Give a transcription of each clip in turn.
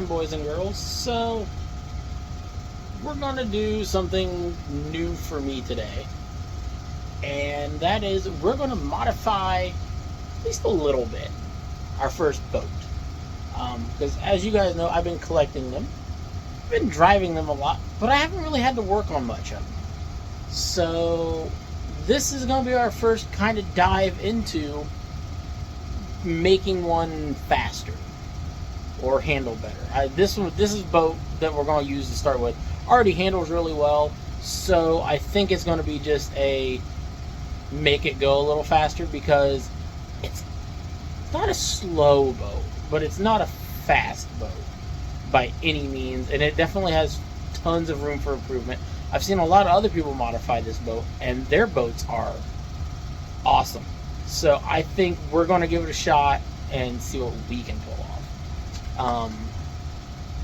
Boys and girls, so we're gonna do something new for me today, and that is we're gonna modify at least a little bit our first boat, because as you guys know, I've been collecting them, I've been driving them a lot, but I haven't really had to work on much of them. So this is gonna be our first kind of dive into making one faster or handle better. This is a boat that we're going to use to start with. Already handles really well, so I think it's going to be just a make it go a little faster, because it's not a slow boat, but it's not a fast boat by any means, and it definitely has tons of room for improvement. I've seen a lot of other people modify this boat, and their boats are awesome. So I think we're going to give it a shot and see what we can pull off.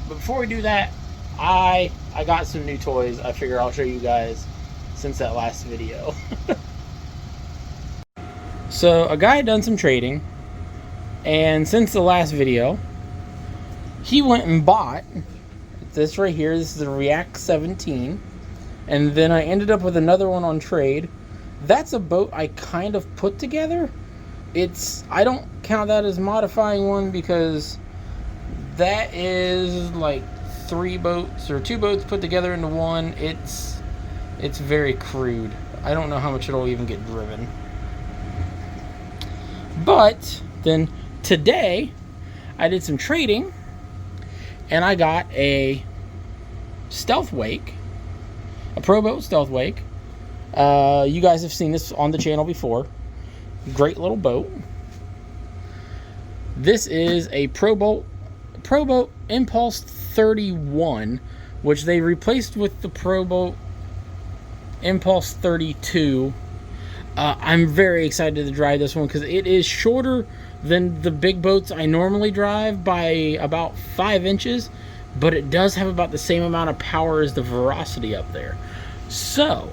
But before we do that, I got some new toys. I figure I'll show you guys since that last video. So a guy had done some trading, and since the last video, he went and bought this right here. This is a React 17, and then I ended up with another one on trade. That's a boat I kind of put together. I don't count that as modifying one, because that is like 3 boats or 2 boats put together into one. It's very crude. I don't know how much it'll even get driven. But then today I did some trading, and I got a stealthwake, a proboat stealthwake. You guys have seen this on the channel before. Great little boat. This is a proboat Impulse 31, which they replaced with the proboat Impulse 32. I'm very excited to drive this one, because it is shorter than the big boats I normally drive by about 5 inches, but it does have about the same amount of power as the Veracity up there. So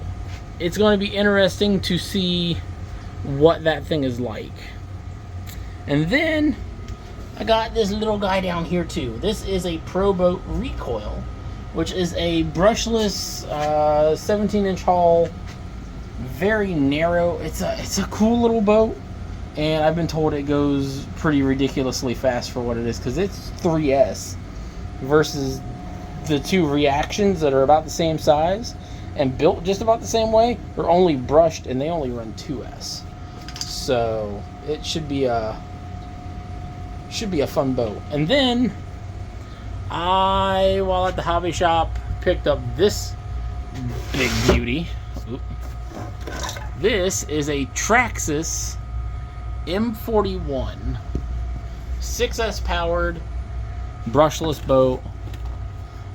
it's going to be interesting to see what that thing is like. And then I got this little guy down here too. This is a proboat recoil, which is a brushless 17-inch hull, very narrow. It's a cool little boat, and I've been told it goes pretty ridiculously fast for what it is, because it's 3S versus the 2 reactions that are about the same size and built just about the same way. They're only brushed, and they only run 2S. So it should be a fun boat. And then while at the hobby shop, picked up this big beauty. Oop. This is a Traxxas M41 6S powered brushless boat.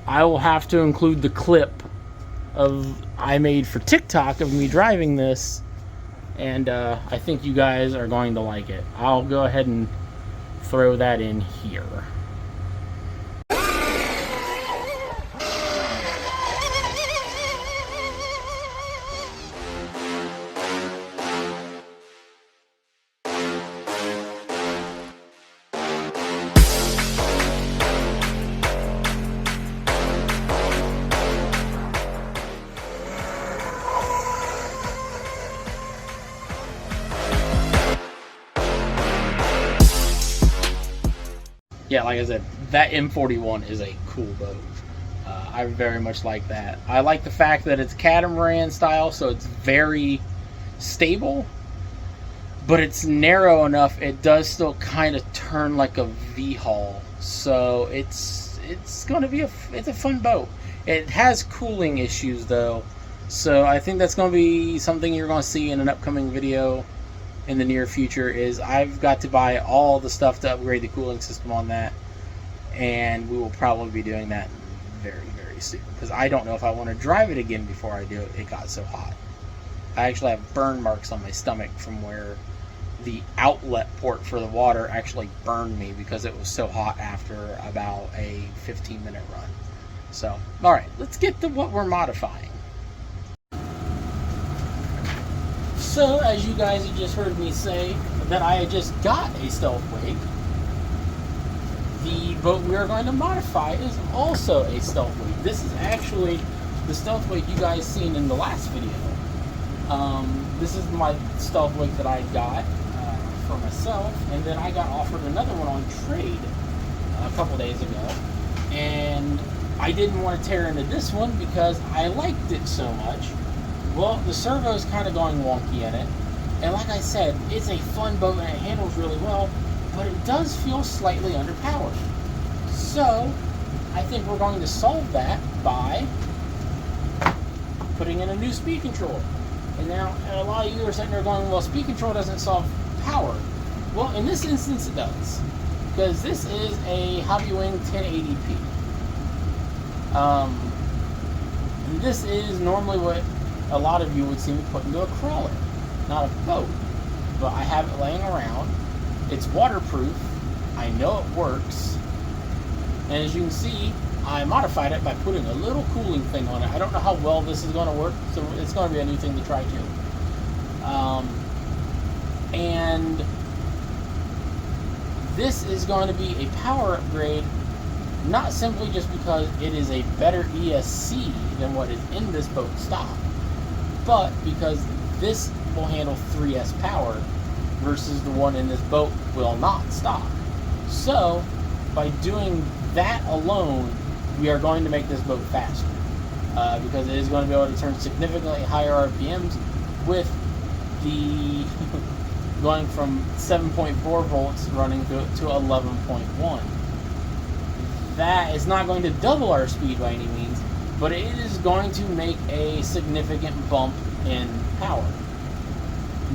I will have to include the clip I made for TikTok of me driving this, and I think you guys are going to like it. I'll go ahead and throw that in here. Yeah, like I said, that M41 is a cool boat. I very much like that. I like the fact that it's catamaran style, so it's very stable, but it's narrow enough. It does still kind of turn like a V-hull, so it's going to be it's a fun boat. It has cooling issues though, so I think that's going to be something you're going to see in an upcoming video in the near future. Is I've got to buy all the stuff to upgrade the cooling system on that, and we will probably be doing that very, very soon, because I don't know if I want to drive it again before I do it. It got so hot. I actually have burn marks on my stomach from where the outlet port for the water actually burned me because it was so hot after about a 15-minute run. So, alright, let's get to what we're modifying. So, as you guys have just heard me say, that I had just got a stealthwake. The boat we are going to modify is also a stealthwake. This is actually the stealthwake you guys seen in the last video. This is my stealthwake that I got for myself, and then I got offered another one on trade a couple days ago, and I didn't want to tear into this one because I liked it so much. Well, the servo is kind of going wonky in it, and like I said, it's a fun boat and it handles really well, but it does feel slightly underpowered. So I think we're going to solve that by putting in a new speed control. And now a lot of you are sitting there going, well, speed control doesn't solve power. Well, in this instance it does, because this is a Hobbywing 1080p. And this is normally what a lot of you would see me put into a crawler, not a boat. But I have it laying around. It's waterproof. I know it works. And as you can see, I modified it by putting a little cooling thing on it. I don't know how well this is going to work, so it's going to be a new thing to try too. And this is going to be a power upgrade, not simply just because it is a better ESC than what is in this boat stock, but because this will handle 3S power versus the one in this boat will not stock. So by doing that alone, we are going to make this boat faster, because it is going to be able to turn significantly higher RPMs with the going from 7.4 volts running to 11.1. That is not going to double our speed by any means, but it is going to make a significant bump in power.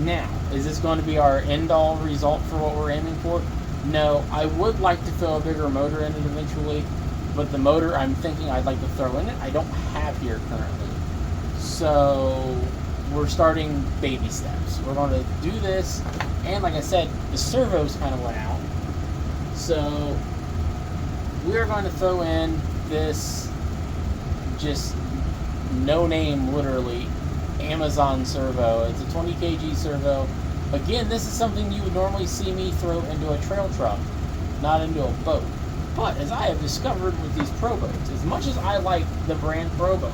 Now, is this going to be our end-all result for what we're aiming for? No, I would like to throw a bigger motor in it eventually, but the motor I'm thinking I'd like to throw in it, I don't have here currently. So we're starting baby steps. We're going to do this, and like I said, the servos kind of went out. So we're going to throw in this just no name, literally, Amazon servo. It's a 20 kg servo. Again, this is something you would normally see me throw into a trail truck, not into a boat. But as I have discovered with these proboats, as much as I like the brand Proboat,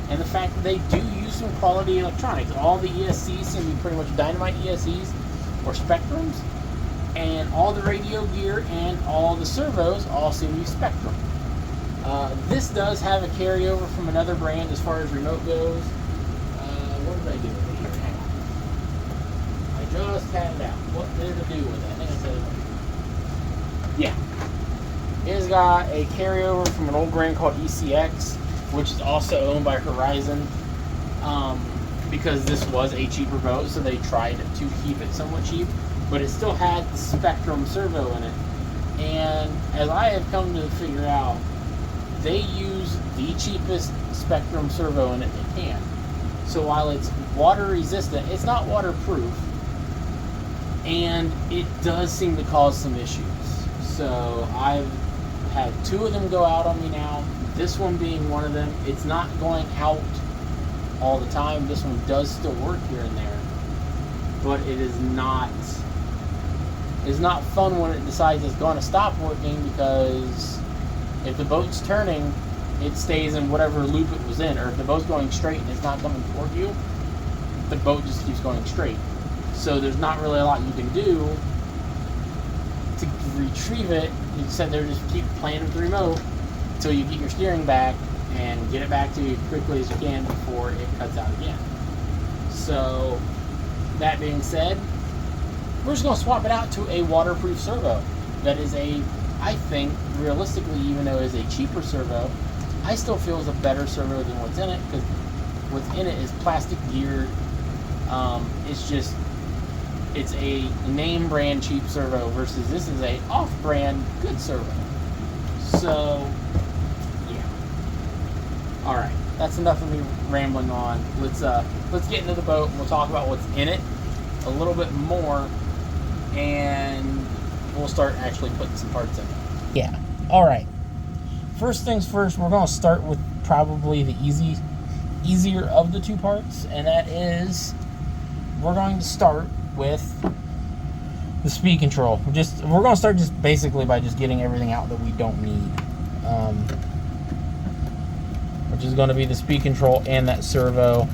and the fact that they do use some quality electronics, all the ESCs seem to be pretty much Dynamite ESCs or Spectrums, and all the radio gear and all the servos all seem to be Spectrum. This does have a carryover from another brand as far as remote goes. What did I do with it here? Hang on. I just had it out. What did it do with it? I think I said it. Yeah. It has got a carryover from an old brand called ECX, which is also owned by Horizon, because this was a cheaper boat, so they tried to keep it somewhat cheap, but it still had the Spectrum servo in it. And as I have come to figure out, they use the cheapest Spectrum servo in it they can. So while it's water resistant, it's not waterproof, and it does seem to cause some issues. So I've had two of them go out on me now, this one being one of them. It's not going out all the time. This one does still work here and there, but it is not fun when it decides it's going to stop working, because if the boat's turning, it stays in whatever loop it was in, or if the boat's going straight and it's not coming toward you, the boat just keeps going straight. So there's not really a lot you can do to retrieve it. You sit there, just keep playing with the remote until you get your steering back and get it back to you as quickly as you can before it cuts out again. So that being said, we're just going to swap it out to a waterproof servo. That is I think, realistically, even though it is a cheaper servo, I still feel is a better servo than what's in it, because what's in it is plastic geared. It's a name brand cheap servo versus this is a off brand good servo. So, yeah. All right, that's enough of me rambling on. Let's get into the boat and we'll talk about what's in it a little bit more, and we'll start actually putting some parts in it. Yeah. All right. First things first, we're going to start with probably the easier of the two parts, and that is we're going to start with the speed control. We're going to start just basically by just getting everything out that we don't need, which is going to be the speed control and that servo.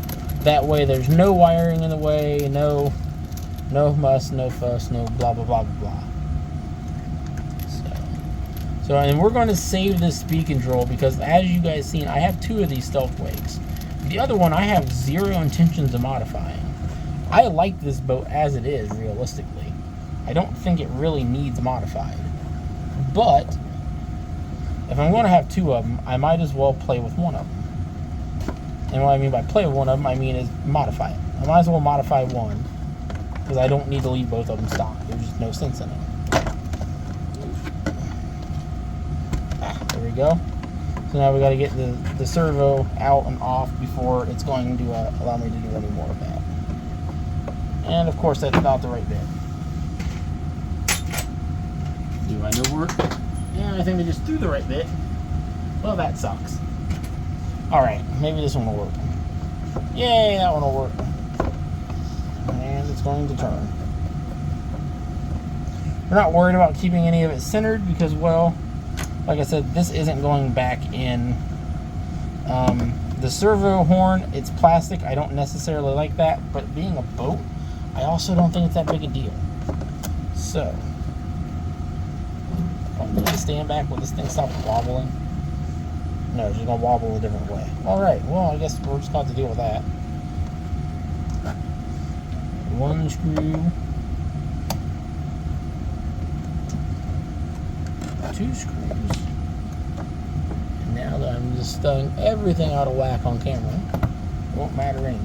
That way there's no wiring in the way, no muss, no fuss, no blah blah blah blah blah. So and we're going to save this speed control because, as you guys seen, I have 2 of these stealthwakes. The other one I have 0 intentions of modifying. I like this boat as it is, realistically. I don't think it really needs modified. But if I'm going to have 2 of them, I might as well play with one of them. And what I mean by play with one of them, I mean is modify it. I might as well modify one because I don't need to leave both of them stock. There's just no sense in it. There we go. So now we got to get the servo out and off before it's going to allow me to do any more of that. And of course that's not the right bit. Do I know where? Yeah, I think I just threw the right bit. Well, that sucks. Alright, maybe this one will work. Yay, that one will work. And it's going to turn. We're not worried about keeping any of it centered because, well, like I said, this isn't going back in. The servo horn, it's plastic. I don't necessarily like that, but being a boat, I also don't think it's that big a deal. So, I'm going to stand back. Will this thing stop wobbling? No, it's just going to wobble a different way. Alright, well, I guess we're just going to have to deal with that. 1 screw. 2 screws. And now that I'm just throwing everything out of whack on camera, it won't matter anyway.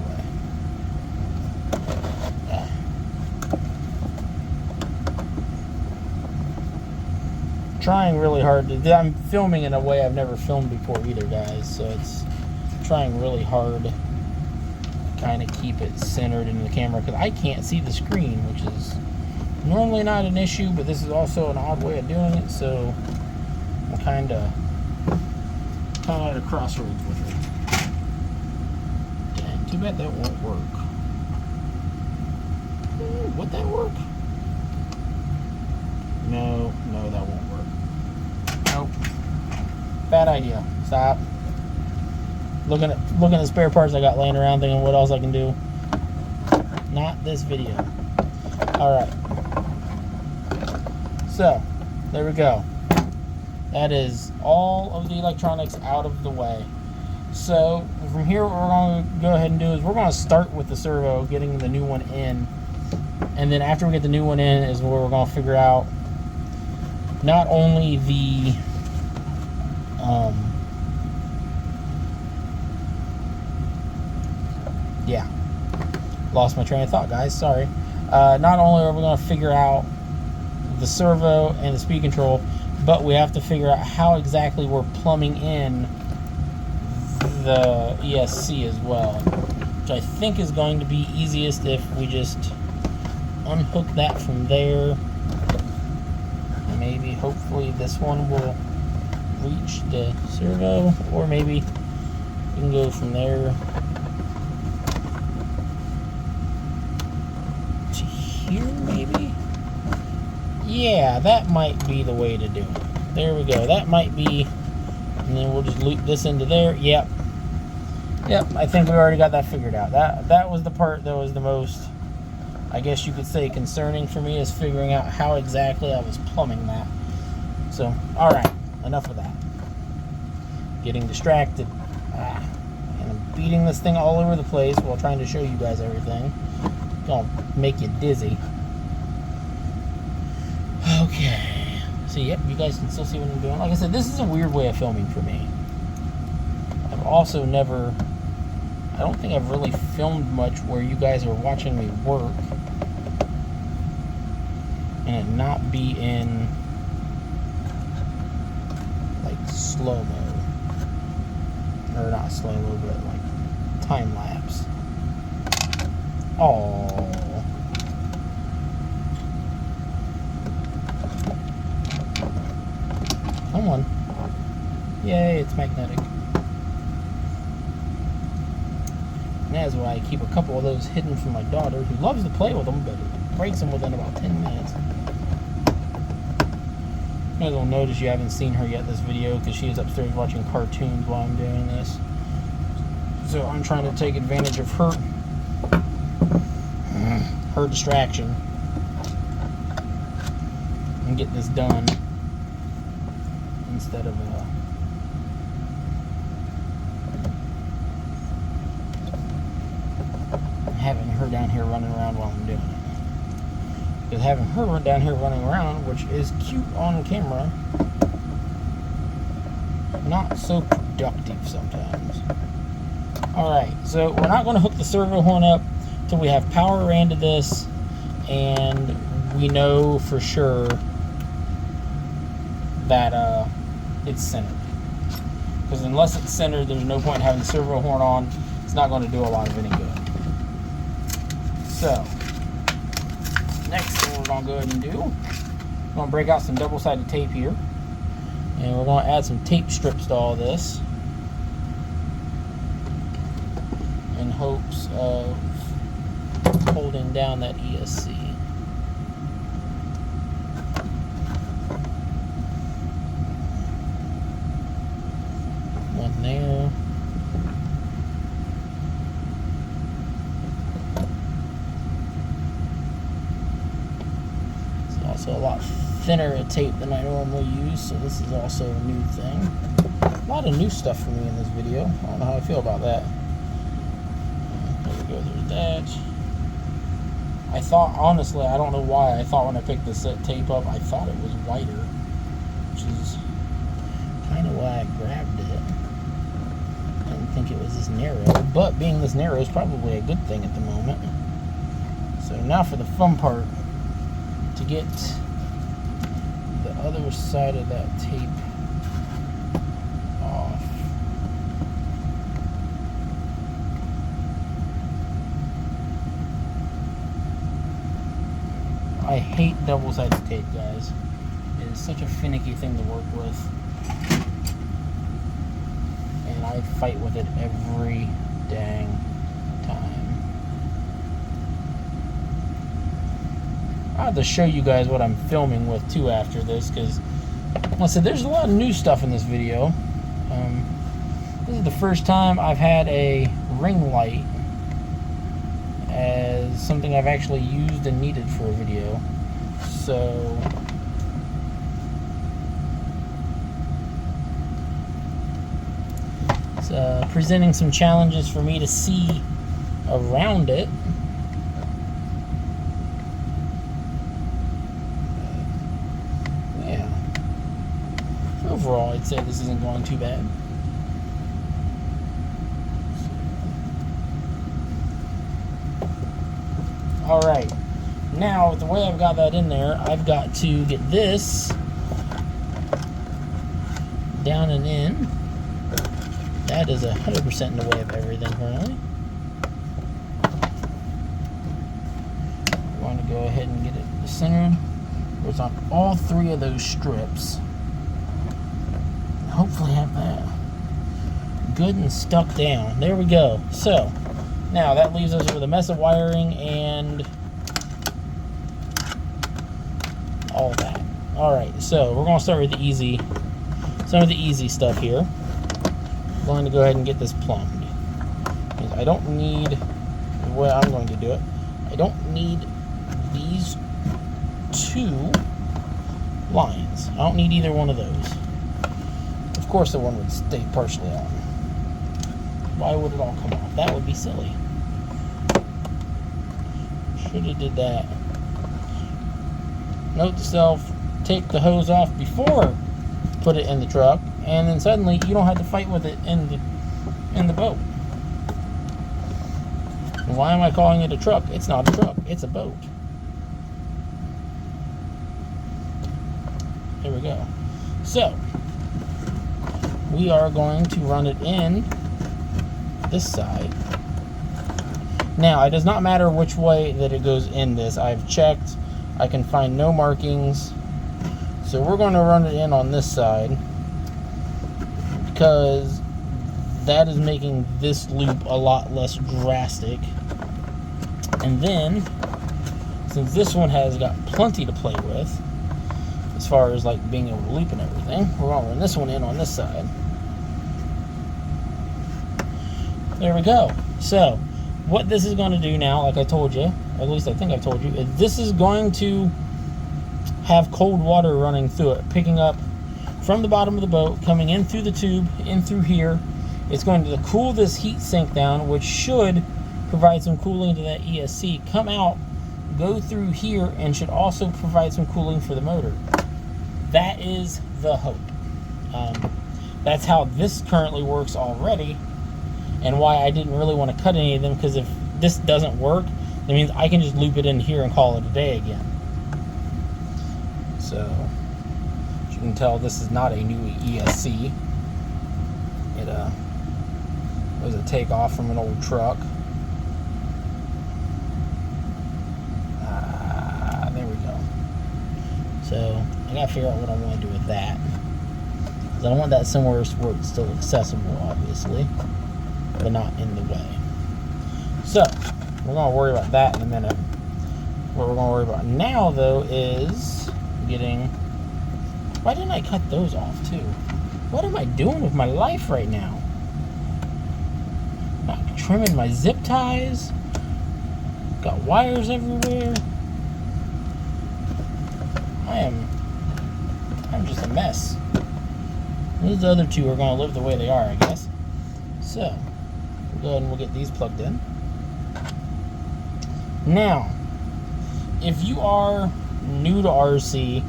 Trying really hard to. I'm filming in a way I've never filmed before either, guys. So it's trying really hard to kind of keep it centered in the camera because I can't see the screen, which is normally not an issue, but this is also an odd way of doing it. So I'm kind of at a crossroads with it. Dang, too bad that won't work. Would that work? No, that won't work. Nope. Bad idea. Stop. Looking at spare parts I got laying around, thinking what else I can do. Not this video. Alright. So, there we go. That is all of the electronics out of the way. So, from here, what we're going to go ahead and do is we're going to start with the servo, getting the new one in. And then after we get the new one in is where we're going to figure out not only the lost my train of thought, guys, sorry. Not only are we going to figure out the servo and the speed control, but we have to figure out how exactly we're plumbing in the ESC as well, which I think is going to be easiest if we just unhook that from there. Maybe, hopefully, this one will reach the servo, or maybe we can go from there to here, maybe? Yeah, that might be the way to do it. There we go. That might be, and then we'll just loop this into there. Yep, I think we already got that figured out. That was the part that was the most, I guess you could say, concerning for me, is figuring out how exactly I was plumbing that. So, alright, enough of that. Getting distracted. And I'm beating this thing all over the place while trying to show you guys everything. Gonna make you dizzy. Okay. So, yep, you guys can still see what I'm doing. Like I said, this is a weird way of filming for me. I've also never, I don't think I've really filmed much where you guys are watching me work and it not be in like slow-mo, or not not slow, but like time lapse. Oh. Come on. Yay, it's magnetic. And that's why I keep a couple of those hidden from my daughter, who loves to play with them, but it breaks them within about 10 minutes. You guys will notice you haven't seen her yet this video because she is upstairs watching cartoons while I'm doing this. So I'm trying to take advantage of her distraction and get this done instead of having her down here running around while I'm doing it. Because having her down here running around, which is cute on camera, not so productive sometimes. Alright, so we're not going to hook the servo horn up till we have power ran to this and we know for sure that it's centered. Because unless it's centered, there's no point in having the servo horn on. It's not going to do a lot of any good. So, next thing we're going to go ahead and do, we're going to break out some double-sided tape here. And we're going to add some tape strips to all this in hopes of holding down that ESC. One there. It's also a lot thinner a tape than I normally use, so this is also a new thing. A lot of new stuff for me in this video. I don't know how I feel about that. There we go, there's that. I thought, honestly, I don't know why, I thought when I picked this tape up, I thought it was wider, which is kind of why I grabbed it. I didn't think it was this narrow, but being this narrow is probably a good thing at the moment. So now for the fun part, to get the other side of that tape off. I hate double-sided tape, guys. It is such a finicky thing to work with. And I fight with it every dang time. I have to show you guys what I'm filming with too after this, because like I said, there's a lot of new stuff in this video. This is the first time I've had a ring light as something I've actually used and needed for a video. So it's presenting some challenges for me to see around it. Yeah. Overall, I'd say this isn't going too bad. Alright, now the way I've got that in there, I've got to get this down and in. That is 100% in the way of everything currently. I'm going to go ahead and get it centered where it's on all three of those strips. And hopefully have that good and stuck down. There we go. So, now that leaves us with a mess of wiring and all that. Alright, so we're going to start with some of the easy stuff here. I'm going to go ahead and get this plumbed. I don't need, the way I'm going to do it, I don't need these two lines. I don't need either one of those. Of course the one would stay partially on. Why would it all come off? That would be silly. Should have did that. Note to self, take the hose off before put it in the truck, and then suddenly you don't have to fight with it in the boat. Why am I calling it a truck? It's not a truck, it's a boat. There we go. So we are going to run it in this side. Now, it does not matter which way that it goes in this. I've checked. I can find no markings. So we're going to run it in on this side because that is making this loop a lot less drastic. And then, since this one has got plenty to play with, as far as like being able to loop and everything, we're going to run this one in on this side. There we go. So, what this is going to do now, like I told you, at least I think I told you, is this is going to have cold water running through it, picking up from the bottom of the boat, coming in through the tube, in through here. It's going to cool this heat sink down, which should provide some cooling to that ESC, come out, go through here, and should also provide some cooling for the motor. That is the hope. That's how this currently works already, and why I didn't really want to cut any of them, because if this doesn't work, that means I can just loop it in here and call it a day again. So, as you can tell, this is not a new ESC. It was a takeoff from an old truck. There we go. So, I gotta figure out what I want to do with that. Because I don't want that somewhere where it's still accessible, obviously, but not in the way. So, we're going to worry about that in a minute. What we're going to worry about now, though, is getting... Why didn't I cut those off, too? What am I doing with my life right now? Not trimming my zip ties. Got wires everywhere. I'm just a mess. These other two are going to live the way they are, I guess. So, we'll go ahead and we'll get these plugged in. Now, if you are new to RC,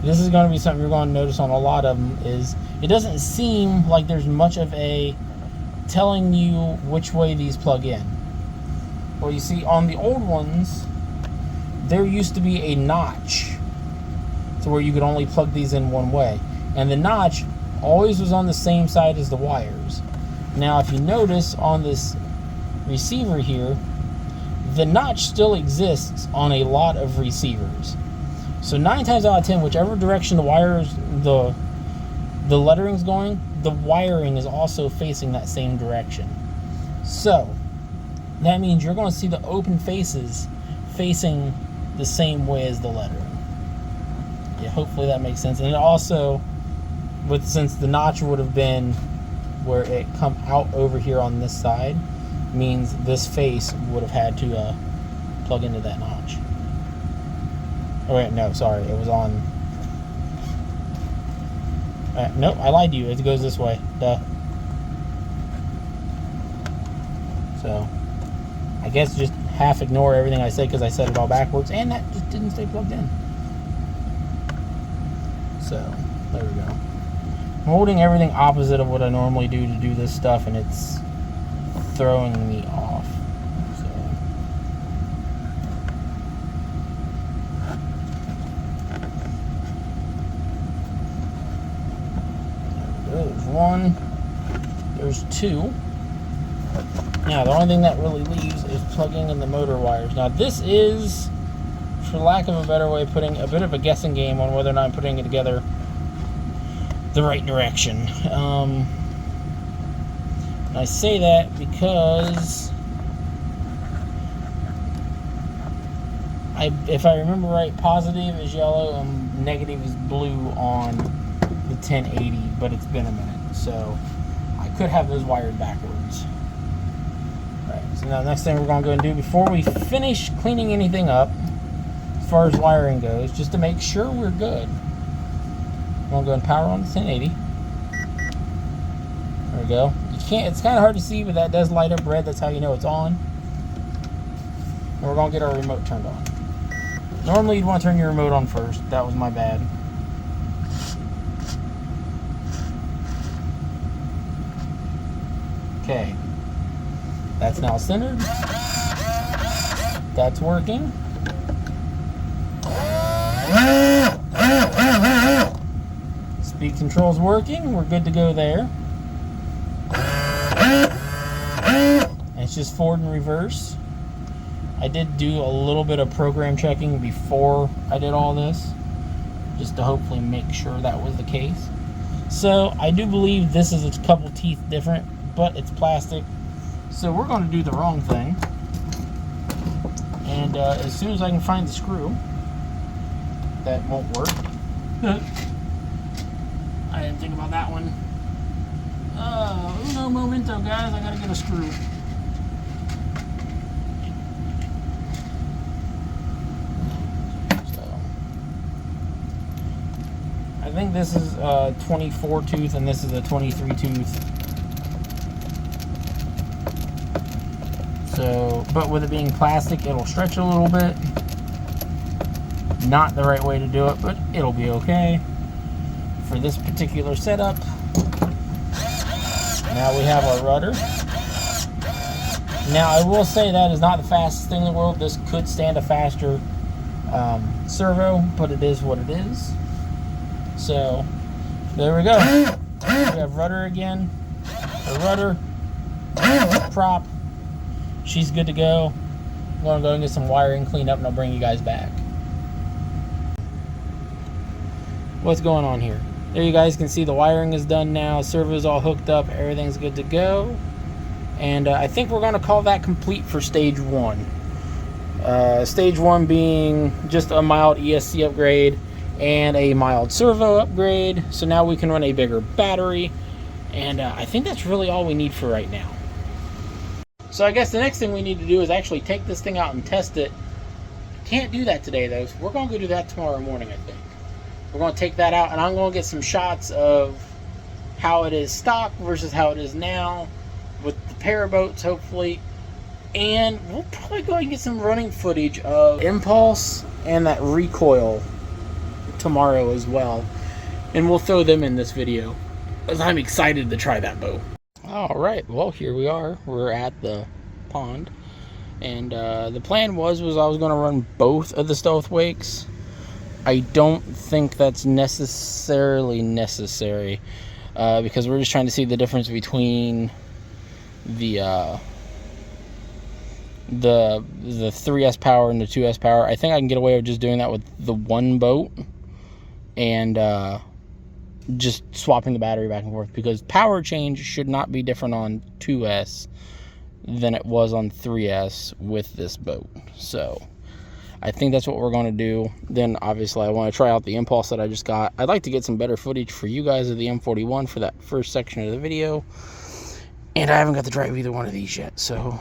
this is going to be something you're going to notice on a lot of them, is it doesn't seem like there's much of a telling you which way these plug in. Well, you see, on the old ones, there used to be a notch to where you could only plug these in one way. And the notch always was on the same side as the wires. Now, if you notice on this receiver here, the notch still exists on a lot of receivers. So 9 times out of 10, whichever direction the wires, the lettering's going, the wiring is also facing that same direction. So that means you're going to see the open faces facing the same way as the lettering. Yeah, hopefully that makes sense. And it also, since the notch would have been where it come out over here on this side, means this face would have had to plug into that notch. Oh wait, no, sorry, it was on... nope, I lied to you, it goes this way, duh. So, I guess just half ignore everything I say because I said it all backwards, and that just didn't stay plugged in. So, there we go. I'm holding everything opposite of what I normally do to do this stuff, and it's throwing me off. So, there we go. There's one. There's two. Now, the only thing that really leaves is plugging in the motor wires. Now, this is, for lack of a better way, putting a bit of a guessing game on whether or not I'm putting it together the right direction. I say that because if I remember right, positive is yellow and negative is blue on the 1080, but it's been a minute, so I could have those wired backwards. Alright, so now the next thing we're going to go and do before we finish cleaning anything up, as far as wiring goes, just to make sure we're good, I'm going to go and power on the 1080. There we go. It's kind of hard to see, but that does light up red. That's how you know it's on. And we're going to get our remote turned on. Normally you'd want to turn your remote on first. That was my bad. Okay. That's now centered. That's working. Speed control's working. We're good to go there. it's just forward and reverse. I did do a little bit of program checking before I did all this, just to hopefully make sure that was the case. So I do believe this is a couple teeth different, but it's plastic. So we're going to do the wrong thing. And as soon as I can find the screw, that won't work. I didn't think about that one. Uno momento, guys. I gotta get a screw. So, I think this is a 24 tooth and this is a 23 tooth. So, but with it being plastic, it'll stretch a little bit. Not the right way to do it, but it'll be okay for this particular setup. Now we have our rudder. Now I will say that is not the fastest thing in the world. This could stand a faster servo, but it is what it is. So there we go. We have rudder again. The rudder prop. She's good to go. I'm going to go and get some wiring cleaned up and I'll bring you guys back. What's going on here? There you guys can see the wiring is done now. Servo's all hooked up. Everything's good to go. And I think we're going to call that complete for stage one. Stage one being just a mild ESC upgrade and a mild servo upgrade. So now we can run a bigger battery. And I think that's really all we need for right now. So I guess the next thing we need to do is actually take this thing out and test it. Can't do that today though. So we're going to go do that tomorrow morning, I think. We're going to take that out and I'm going to get some shots of how it is stock versus how it is now with the paraboats, hopefully. And we'll probably go and get some running footage of impulse and that recoil tomorrow as well. And we'll throw them in this video, as I'm excited to try that boat. Alright, well here we are. We're at the pond. And the plan was I was going to run both of the stealthwakes. I don't think that's necessarily necessary because we're just trying to see the difference between the 3S power and the 2S power. I think I can get away with just doing that with the one boat and just swapping the battery back and forth, because power change should not be different on 2S than it was on 3S with this boat. So I think that's what we're going to do. Then obviously I want to try out the impulse that I just got. I'd like to get some better footage for you guys of the M41 for that first section of the video, and I haven't got to drive either one of these yet, so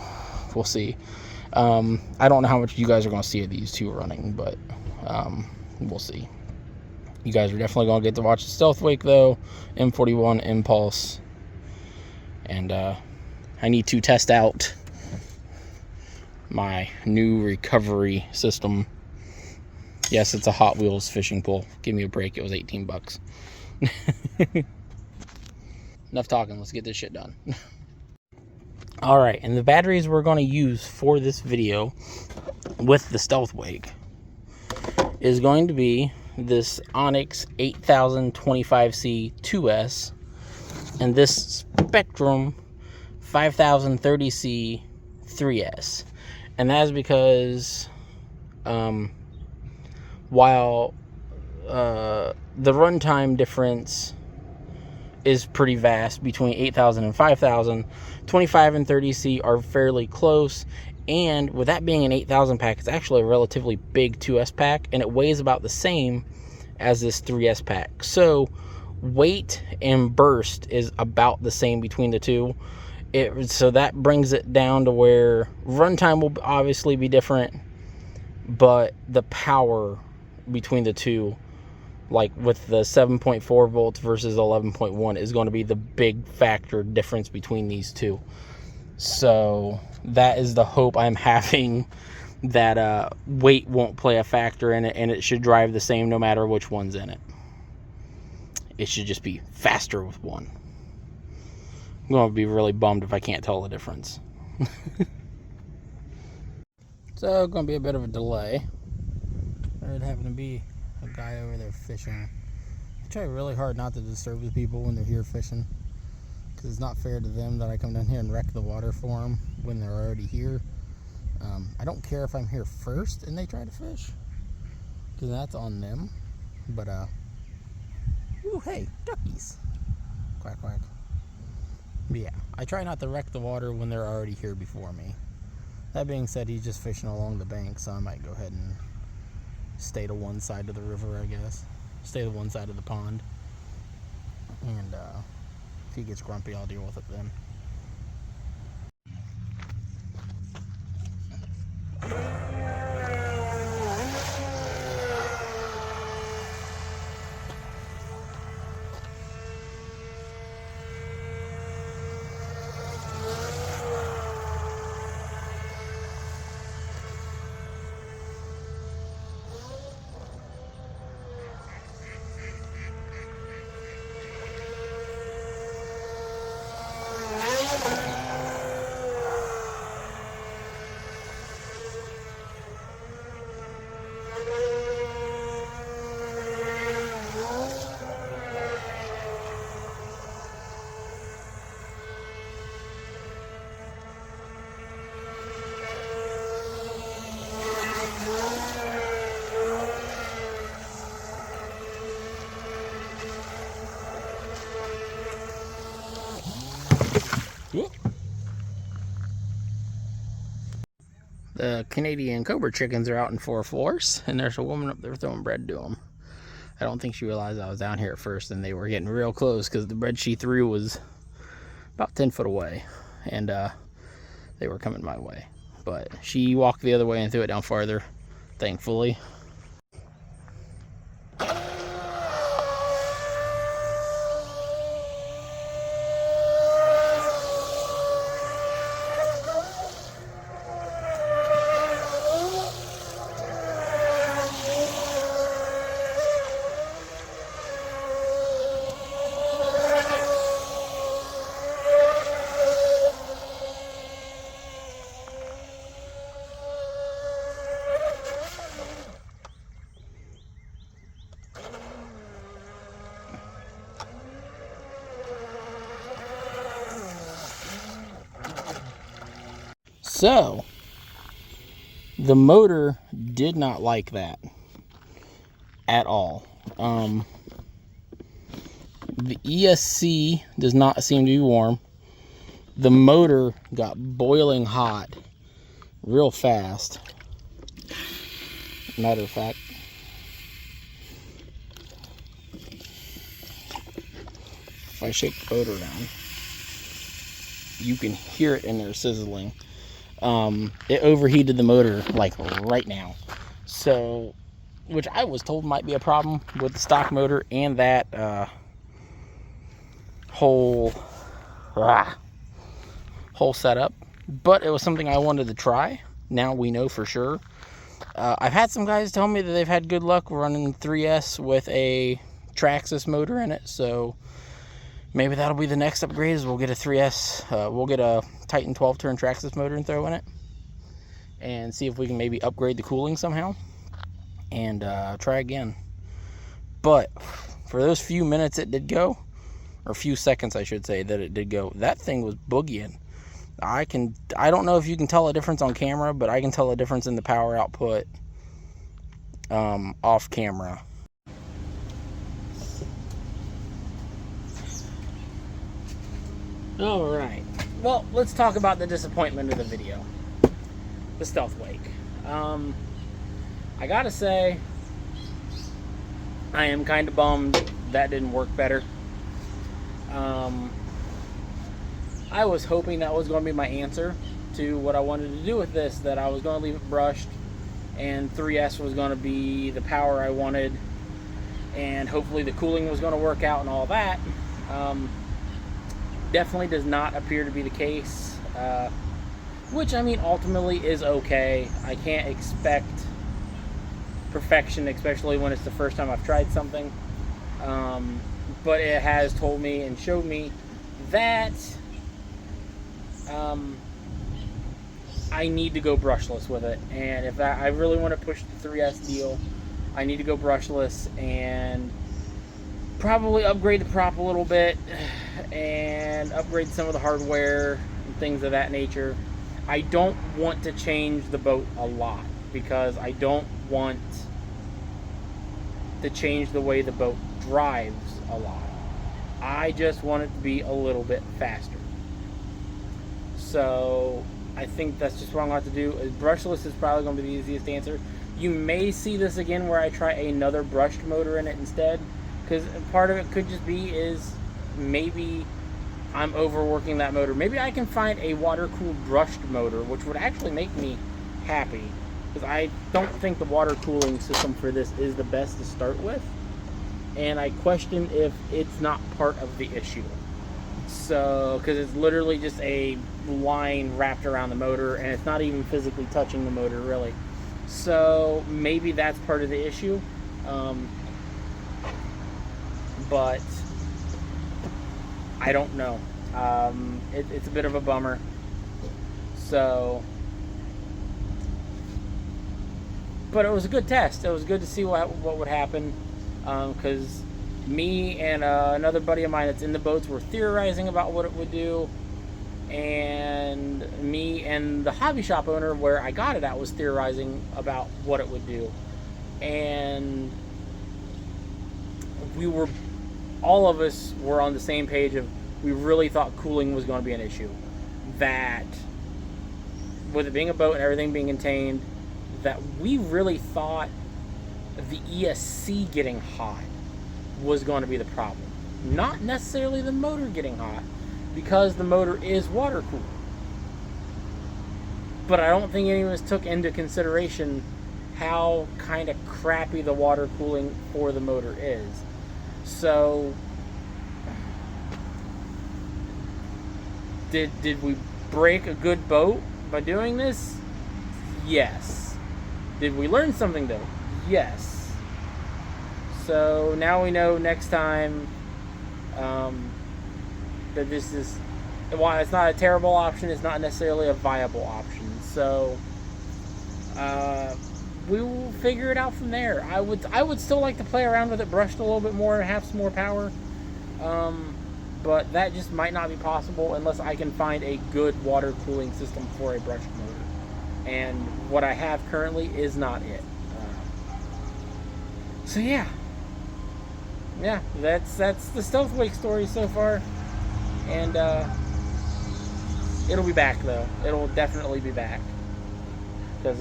we'll see. I don't know how much you guys are going to see of these two running, but we'll see. You guys are definitely going to get to watch the stealthwake though, M41 impulse, and I need to test out my new recovery system. Yes, it's a Hot Wheels fishing pole. Give me a break. It was 18 bucks. Enough talking. Let's get this shit done. All right, and the batteries we're going to use for this video with the stealthwake is going to be this Onyx 8025C 2S and this Spectrum 5030C 3S. And that is because while the runtime difference is pretty vast between 8000 and 5000, 25 and 30C are fairly close. And with that being an 8000 pack, it's actually a relatively big 2S pack, and it weighs about the same as this 3S pack. So weight and burst is about the same between the two. So that brings it down to where runtime will obviously be different, but the power between the two, like with the 7.4 volts versus 11.1, is going to be the big factor difference between these two. So that is the hope I'm having, that weight won't play a factor in it, and it should drive the same no matter which one's in it. It should just be faster with one. I'm going to be really bummed if I can't tell the difference. So, going to be a bit of a delay. There'd happen to be a guy over there fishing. I try really hard not to disturb the people when they're here fishing. because it's not fair to them that I come down here and wreck the water for them when they're already here. I don't care if I'm here first and they try to fish, because that's on them. But ooh, hey, duckies, quack quack. But yeah, I try not to wreck the water when they're already here before me. That being said, he's just fishing along the bank, so I might go ahead and stay to one side of the river, I guess. Stay to one side of the pond. And if he gets grumpy, I'll deal with it then. The Canadian Cobra chickens are out in full force, and there's a woman up there throwing bread to them. I don't think she realized I was down here at first, and they were getting real close because the bread she threw was about 10 foot away, and they were coming my way. But she walked the other way and threw it down farther, thankfully. So, the motor did not like that at all. The ESC does not seem to be warm. The motor got boiling hot real fast. Matter of fact, if I shake the boat around, you can hear it in there sizzling. It overheated the motor like right now, so, which I was told might be a problem with the stock motor and that whole setup, but it was something I wanted to try. Now we know for sure. I've had some guys tell me that they've had good luck running 3S with a Traxxas motor in it, so maybe that'll be the next upgrade, is we'll get a 3S, we'll get a Titan 12-turn Traxxas motor and throw in it, and see if we can maybe upgrade the cooling somehow, and try again. But for those few minutes it did go, or few seconds I should say, that it did go, that thing was boogieing. I don't know if you can tell a difference on camera, but I can tell a difference in the power output off camera. Alright, well, let's talk about the disappointment of the video. The stealthwake. I gotta say, I am kind of bummed that didn't work better. I was hoping that was going to be my answer to what I wanted to do with this, that I was going to leave it brushed, and 3S was going to be the power I wanted, and hopefully the cooling was going to work out and all that. Definitely does not appear to be the case, which, I mean, ultimately is okay. I can't expect perfection, especially when it's the first time I've tried something, but it has told me and showed me that I need to go brushless with it, and if I really want to push the 3S deal, I need to go brushless and Probably upgrade the prop a little bit and upgrade some of the hardware and things of that nature. I don't want to change the boat a lot because I don't want to change the way the boat drives a lot. I just want it to be a little bit faster. So I think that's just what I'm going to have to do. Brushless is probably going to be the easiest answer. You may see this again where I try another brushed motor in it instead, because part of it could just be is maybe I'm overworking that motor. Maybe I can find a water-cooled brushed motor, which would actually make me happy, because I don't think the water cooling system for this is the best to start with, and I question if it's not part of the issue. So, because it's literally just a line wrapped around the motor, and it's not even physically touching the motor, really. So, maybe that's part of the issue. But I don't know. It's a bit of a bummer. So, but it was a good test. It was good to see what would happen, because me and another buddy of mine that's in the boats were theorizing about what it would do, and me and the hobby shop owner where I got it at was theorizing about what it would do, and all of us were on the same page of we really thought cooling was going to be an issue. That with it being a boat and everything being contained, that we really thought the ESC getting hot was going to be the problem. Not necessarily the motor getting hot, because the motor is water cooled. But I don't think any of us took into consideration how kind of crappy the water cooling for the motor is. So, did we break a good boat by doing this? Yes. Did we learn something though? Yes. So now we know next time that this is, while it's not a terrible option, it's not necessarily a viable option. So we will figure it out from there. I would still like to play around with it brushed a little bit more and have some more power, but that just might not be possible unless I can find a good water cooling system for a brushed motor, and what I have currently is not it. So yeah, that's the stealthwake story so far, and it'll be back though. It'll definitely be back, because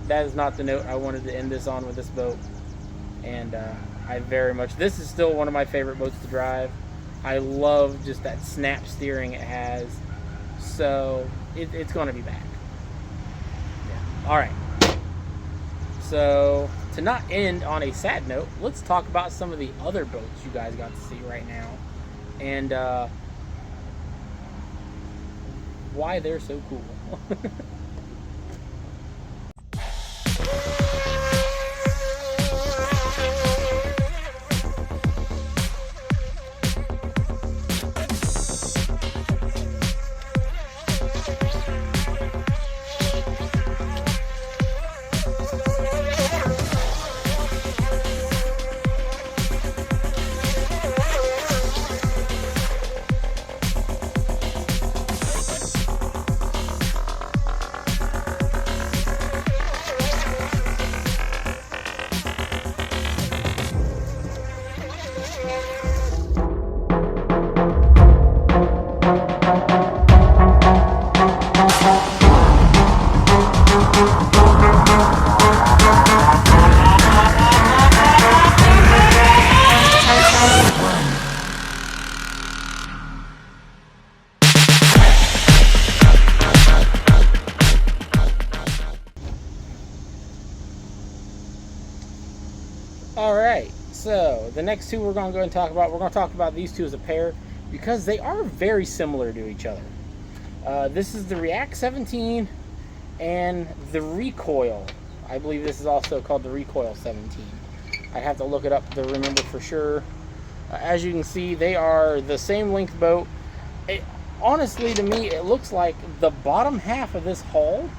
that is not the note I wanted to end this on with this boat. And I very much, this is still one of my favorite boats to drive. I love just that snap steering it has. So it's going to be back. Yeah. All right. So to not end on a sad note, let's talk about some of the other boats you guys got to see right now, and why they're so cool. Alright, so the next two we're going to go and talk about these two as a pair, because they are very similar to each other. This is the React 17 and the Recoil. I believe this is also called the Recoil 17. I have to look it up to remember for sure. As you can see, they are the same length boat. Honestly, to me, it looks like the bottom half of this hull,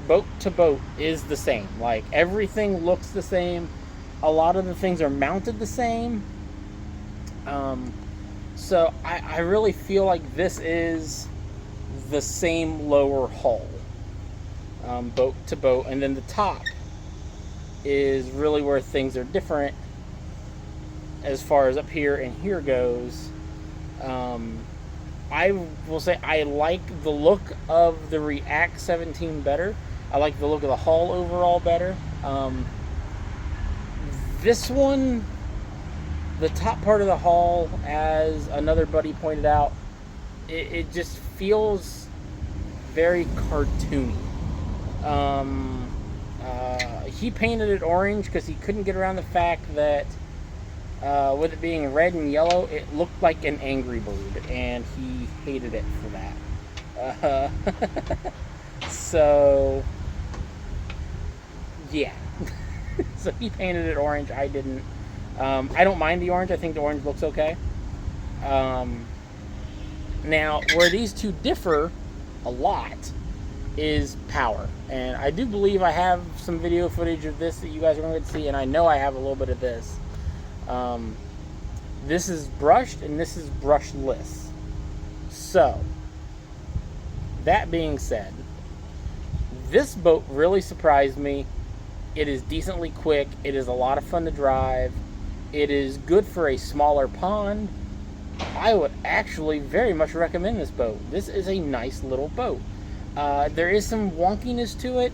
boat to boat, is the same. Like, everything looks the same. A lot of the things are mounted the same. So I really feel like this is the same lower hull, boat to boat, and then the top is really where things are different as far as up here and here goes. I will say I like the look of the React 17 better. I like the look of the hull overall better. This one, the top part of the hull, as another buddy pointed out, it just feels very cartoony. He painted it orange because he couldn't get around the fact that with it being red and yellow, it looked like an Angry Bird, and he hated it for that. So, yeah. So he painted it orange. I didn't. I don't mind the orange. I think the orange looks okay. Now, where these two differ a lot is power. And I do believe I have some video footage of this that you guys are going to see, and I know I have a little bit of this. This is brushed and this is brushless. So, that being said, this boat really surprised me. It is decently quick. It is a lot of fun to drive. It is good for a smaller pond. I would actually very much recommend this boat. This is a nice little boat. There is some wonkiness to it.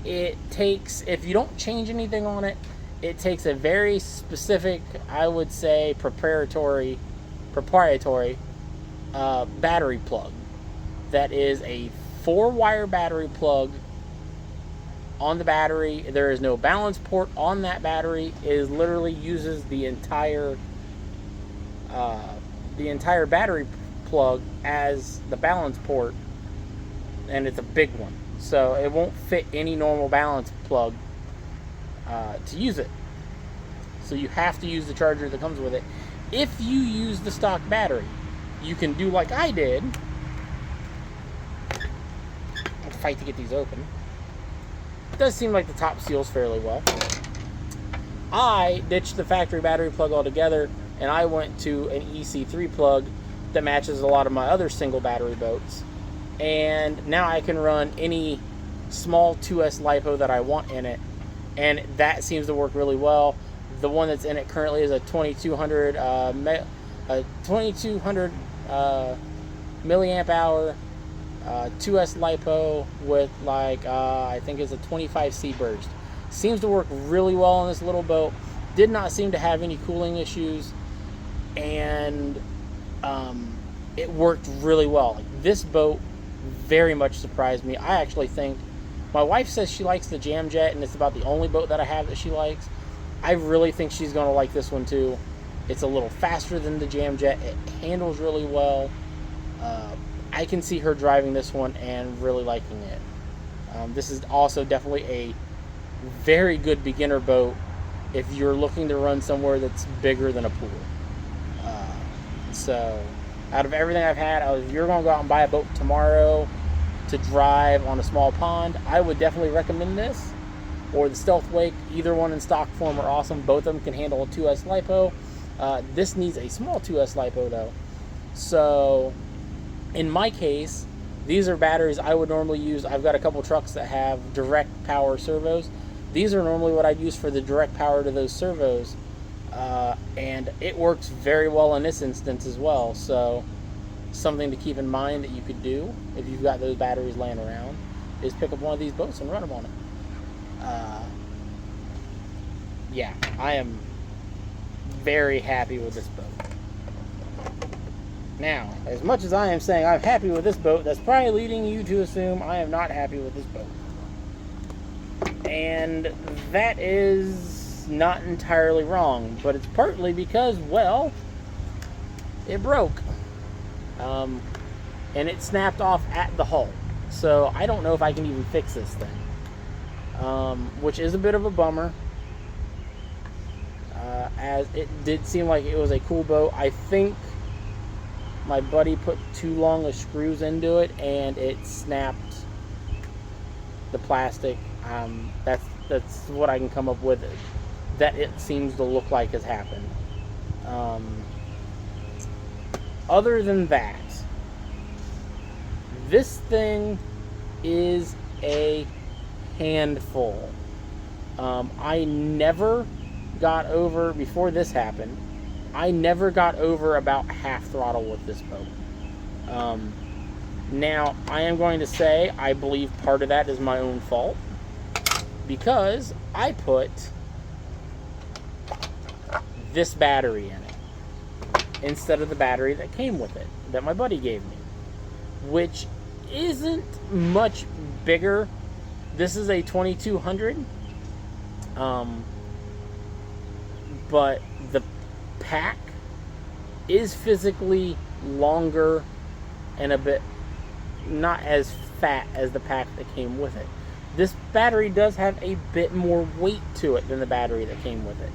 It takes, if you don't change anything on it, it takes a very specific, I would say, proprietary battery plug. That is a 4-wire battery plug on the battery. There is no balance port on that battery. It literally uses the entire battery plug as the balance port, and it's a big one, so it won't fit any normal balance plug to use it. So you have to use the charger that comes with it. If you use the stock battery, you can do like I did. I'll fight to get these open. It does seem like the top seals fairly well. I ditched the factory battery plug altogether, and I went to an EC3 plug that matches a lot of my other single battery boats. And now I can run any small 2S lipo that I want in it, and that seems to work really well. The one that's in it currently is a 2200 milliamp hour 2S lipo with I think it's a 25C burst. Seems to work really well on this little boat. Did not seem to have any cooling issues, and it worked really well. This boat very much surprised me. I actually think, my wife says she likes the Jam Jet, and it's about the only boat that I have that she likes. I really think she's going to like this one too. It's a little faster than the Jam Jet. It handles really well. I can see her driving this one and really liking it. This is also definitely a very good beginner boat if you're looking to run somewhere that's bigger than a pool. So, out of everything I've had, if you're going to go out and buy a boat tomorrow to drive on a small pond, I would definitely recommend this, or the stealthwake. Either one in stock form are awesome. Both of them can handle a 2S lipo. This needs a small 2S lipo though. So, in my case, these are batteries I would normally use. I've got a couple trucks that have direct power servos. These are normally what I'd use for the direct power to those servos. And it works very well in this instance as well. So, something to keep in mind that you could do if you've got those batteries laying around is pick up one of these boats and run them on it. Yeah, I am very happy with this boat. Now, as much as I am saying I'm happy with this boat, that's probably leading you to assume I am not happy with this boat. And that is not entirely wrong, but it's partly because, well, it broke. And it snapped off at the hull. So I don't know if I can even fix this thing. Which is a bit of a bummer. As it did seem like it was a cool boat. I think my buddy put too long of screws into it and it snapped the plastic. That's what I can come up with that it seems to look like has happened. other than that, this thing is a handful. I never got over, before this happened, I never got over about half throttle with this boat. Now, I am going to say I believe part of that is my own fault, because I put this battery in it instead of the battery that came with it, that my buddy gave me, which isn't much bigger. This is a 2200, but the pack is physically longer and a bit not as fat as the pack that came with it. This battery does have a bit more weight to it than the battery that came with it.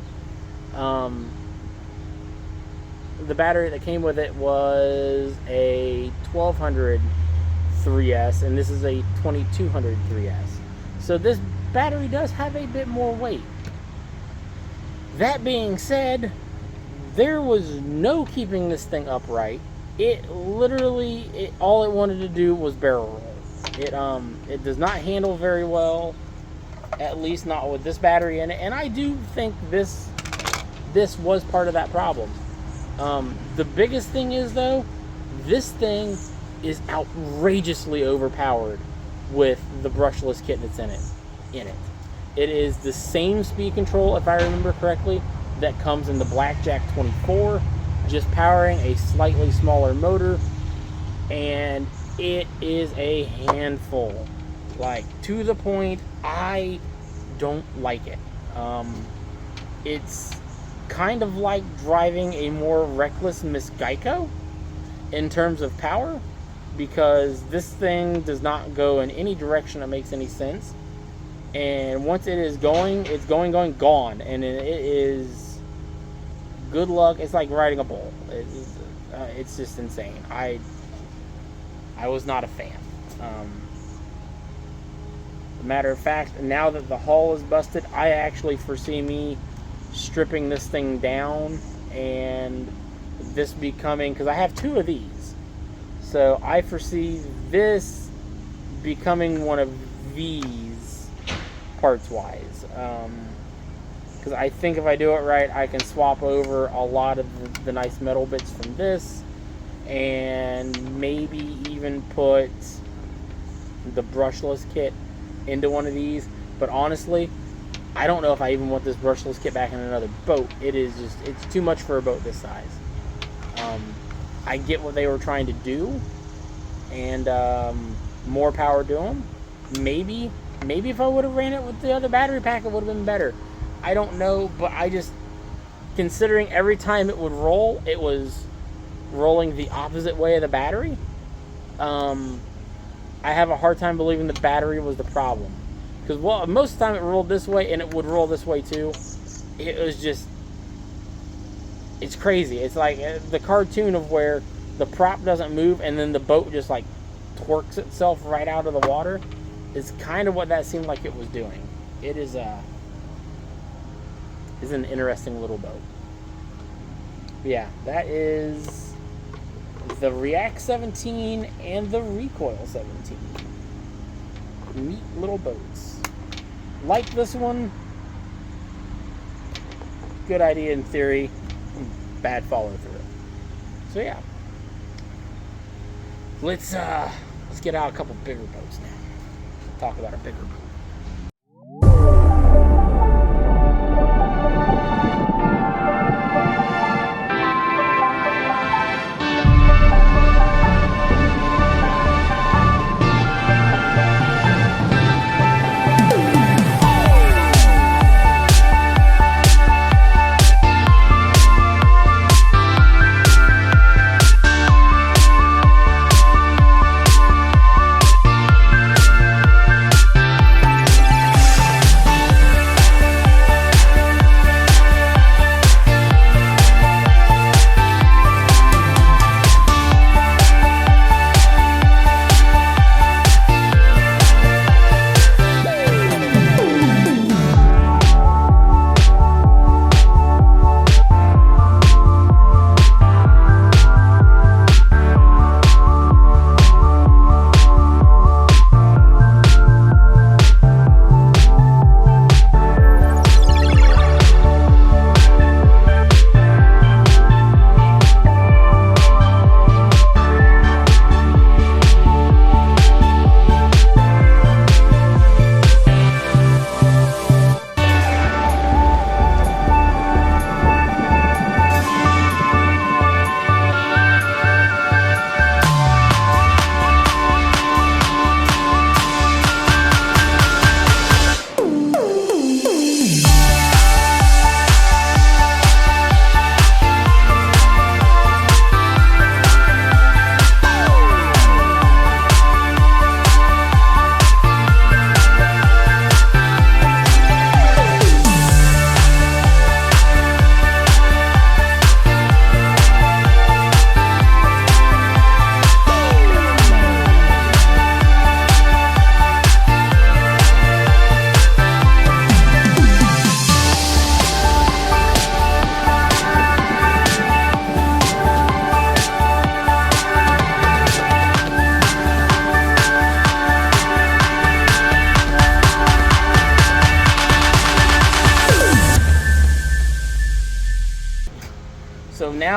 The battery that came with it was a 1200 3S, and this is a 2200 3S. So this battery does have a bit more weight. That being said, there was no keeping this thing upright. It literally, all it wanted to do was barrel roll. It does not handle very well, at least not with this battery in it. And I do think this was part of that problem. The biggest thing is, though, this thing is outrageously overpowered with the brushless kit that's in it. It is the same speed control, if I remember correctly, that comes in the Blackjack 24, just powering a slightly smaller motor, and it is a handful. Like, to the point, I don't like it. It's kind of like driving a more reckless Miss Geico in terms of power, because this thing does not go in any direction that makes any sense. And once it is going, it's going, gone. And it is good luck. It's like riding a bull. It's just insane. I was not a fan. Matter of fact, now that the hull is busted, I actually foresee me stripping this thing down and this becoming, because I have two of these, so I foresee this becoming one of these parts wise, because I think if I do it right, I can swap over a lot of the nice metal bits from this, and maybe even put the brushless kit into one of these. But honestly, I don't know if I even want this brushless kit back in another boat. It's too much for a boat this size. I get what they were trying to do, and more power to them. Maybe if I would have ran it with the other battery pack, it would have been better. I don't know, but I just, considering every time it would roll, it was rolling the opposite way of the battery. I have a hard time believing the battery was the problem. Because, well, most of the time it rolled this way, and it would roll this way too. It was just, it's crazy. It's like the cartoon of where the prop doesn't move, and then the boat just like twerks itself right out of the water. Is kind of what that seemed like it was doing. It is an interesting little boat. But yeah, that is the React 17 and the Recoil 17. Neat little boats. Like this one. Good idea in theory. Bad follow through. So yeah. Let's get out a couple bigger boats now. Talk about a bigger boat.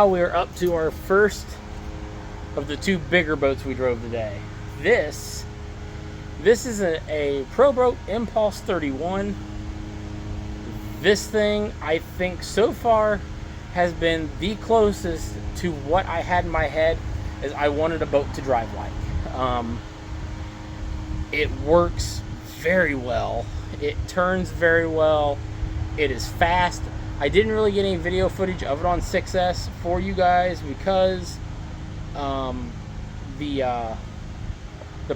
now we're up to our first of the two bigger boats we drove today. This is a proboat Impulse 31. This thing, I think so far, has been the closest to what I had in my head as I wanted a boat to drive like. It works very well. It turns very well. It is fast. I didn't really get any video footage of it on 6S for you guys because the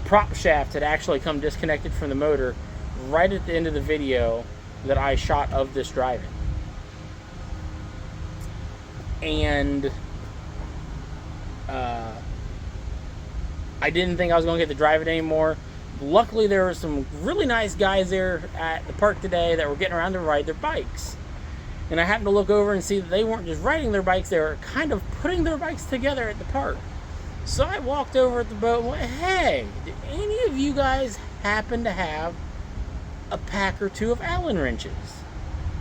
prop shaft had actually come disconnected from the motor right at the end of the video that I shot of this driving. And I didn't think I was going to get to drive it anymore. Luckily, there were some really nice guys there at the park today that were getting around to ride their bikes. And I happened to look over and see that they weren't just riding their bikes, they were kind of putting their bikes together at the park. So I walked over at the boat and went, hey, did any of you guys happen to have a pack or two of Allen wrenches?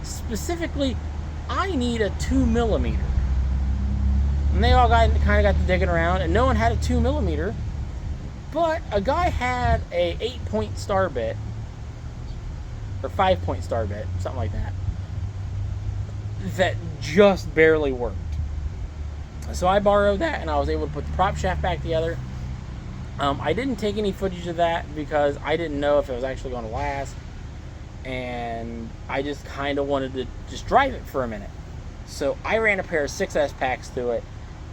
Specifically, I need a 2mm. And they all kind of got to digging around, and no one had a 2mm. But a guy had a 8-point star bit, or 5-point star bit, something like that, that just barely worked. So I borrowed that, and I was able to put the prop shaft back together. I didn't take any footage of that because I didn't know if it was actually going to last, and I just kind of wanted to just drive it for a minute. So I ran a pair of 6S packs through it,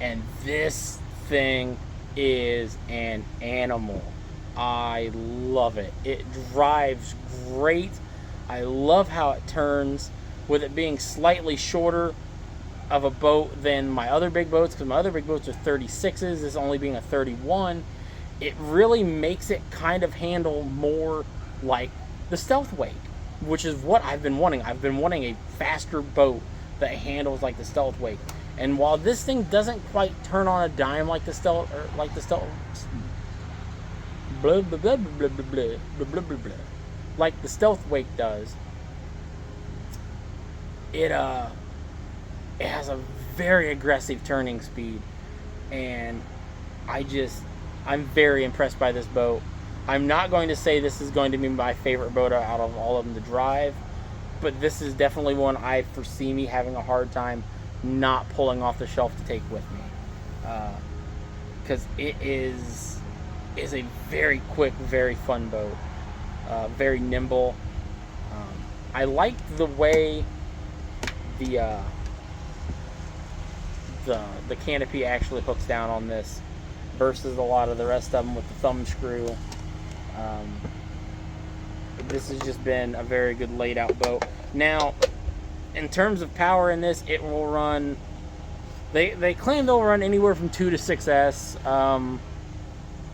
and this thing is an animal. I love it. It drives great. I love how it turns, with it being slightly shorter of a boat than my other big boats, because my other big boats are 36s, this only being a 31. It really makes it kind of handle more like the stealthwake, which is what I've been wanting. I've been wanting a faster boat that handles like the stealthwake. And while this thing doesn't quite turn on a dime like the stealth, or like the stealth, blah blah blah blah blah blah blah blah blah blah, like the stealthwake does, it has a very aggressive turning speed, and I'm very impressed by this boat. I'm not going to say this is going to be my favorite boat out of all of them to drive, but this is definitely one I foresee me having a hard time not pulling off the shelf to take with me, because it is a very quick, very fun boat, very nimble. I like the way the canopy actually hooks down on this versus a lot of the rest of them with the thumb screw. This has just been a very good laid out boat. Now, in terms of power in this, it will run, they claim they'll run anywhere from 2 to 6S.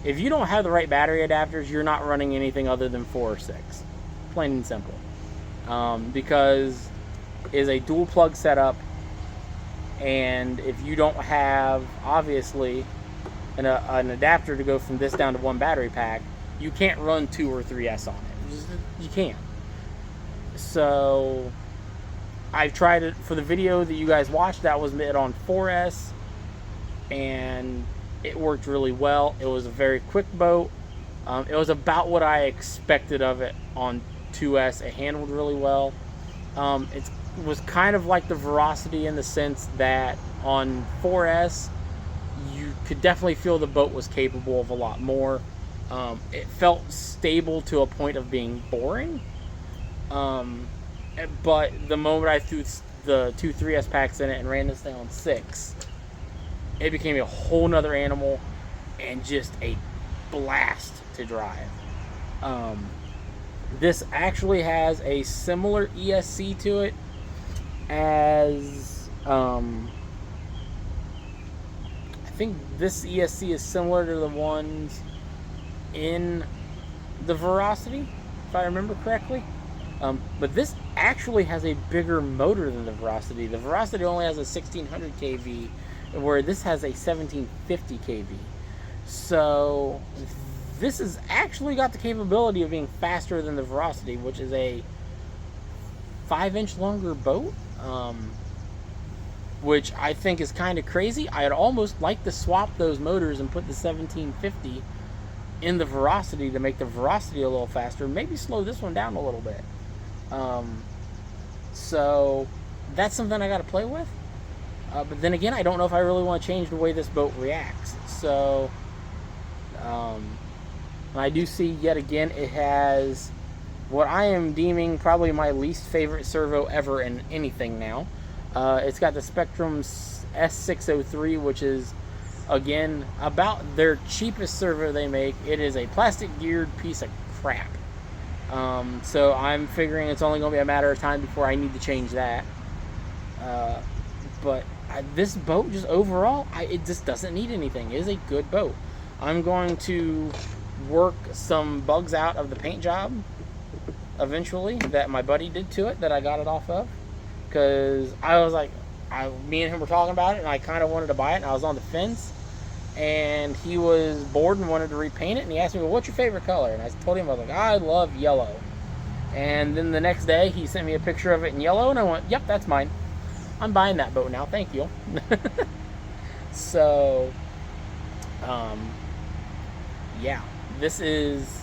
If you don't have the right battery adapters, you're not running anything other than 4 or 6. Plain and simple. Because it is a dual plug setup, and if you don't have, obviously, an adapter to go from this down to one battery pack, you can't run 2 or 3S on it. You can't. So I've tried it for the video that you guys watched. That was made on 4S, and it worked really well. It was a very quick boat. It was about what I expected of it on 2S. It handled really well. It was kind of like the Verocity in the sense that on 4S, you could definitely feel the boat was capable of a lot more. It felt stable to a point of being boring. But the moment I threw the 2 3S packs in it and ran this thing on 6, it became a whole nother animal and just a blast to drive. This actually has a similar ESC to it as, I think this ESC is similar to the ones in the Verocity, if I remember correctly. But this actually has a bigger motor than the Verocity. The Verocity only has a 1600 kV, where this has a 1750 kV. So this has actually got the capability of being faster than the Verocity, which is a 5-inch longer boat. which I think is kind of crazy. I'd almost like to swap those motors and put the 1750 in the Verocity to make the Verocity a little faster, maybe slow this one down a little bit. So that's something I got to play with. But then again, I don't know if I really want to change the way this boat reacts. So I do see yet again it has what I am deeming probably my least favorite servo ever in anything now. It's got the Spectrum S603, which is, again, about their cheapest servo they make. It is a plastic geared piece of crap. So I'm figuring it's only going to be a matter of time before I need to change that. But this boat, just overall, it just doesn't need anything. It is a good boat. I'm going to work some bugs out of the paint job eventually that my buddy did to it that I got it off of. Because I was like, me and him were talking about it, and I kind of wanted to buy it, and I was on the fence. And he was bored and wanted to repaint it, and he asked me, well, what's your favorite color? And I told him, I was like, I love yellow. And then the next day, he sent me a picture of it in yellow, and I went, yep, that's mine. I'm buying that boat now, thank you. So, yeah, this is,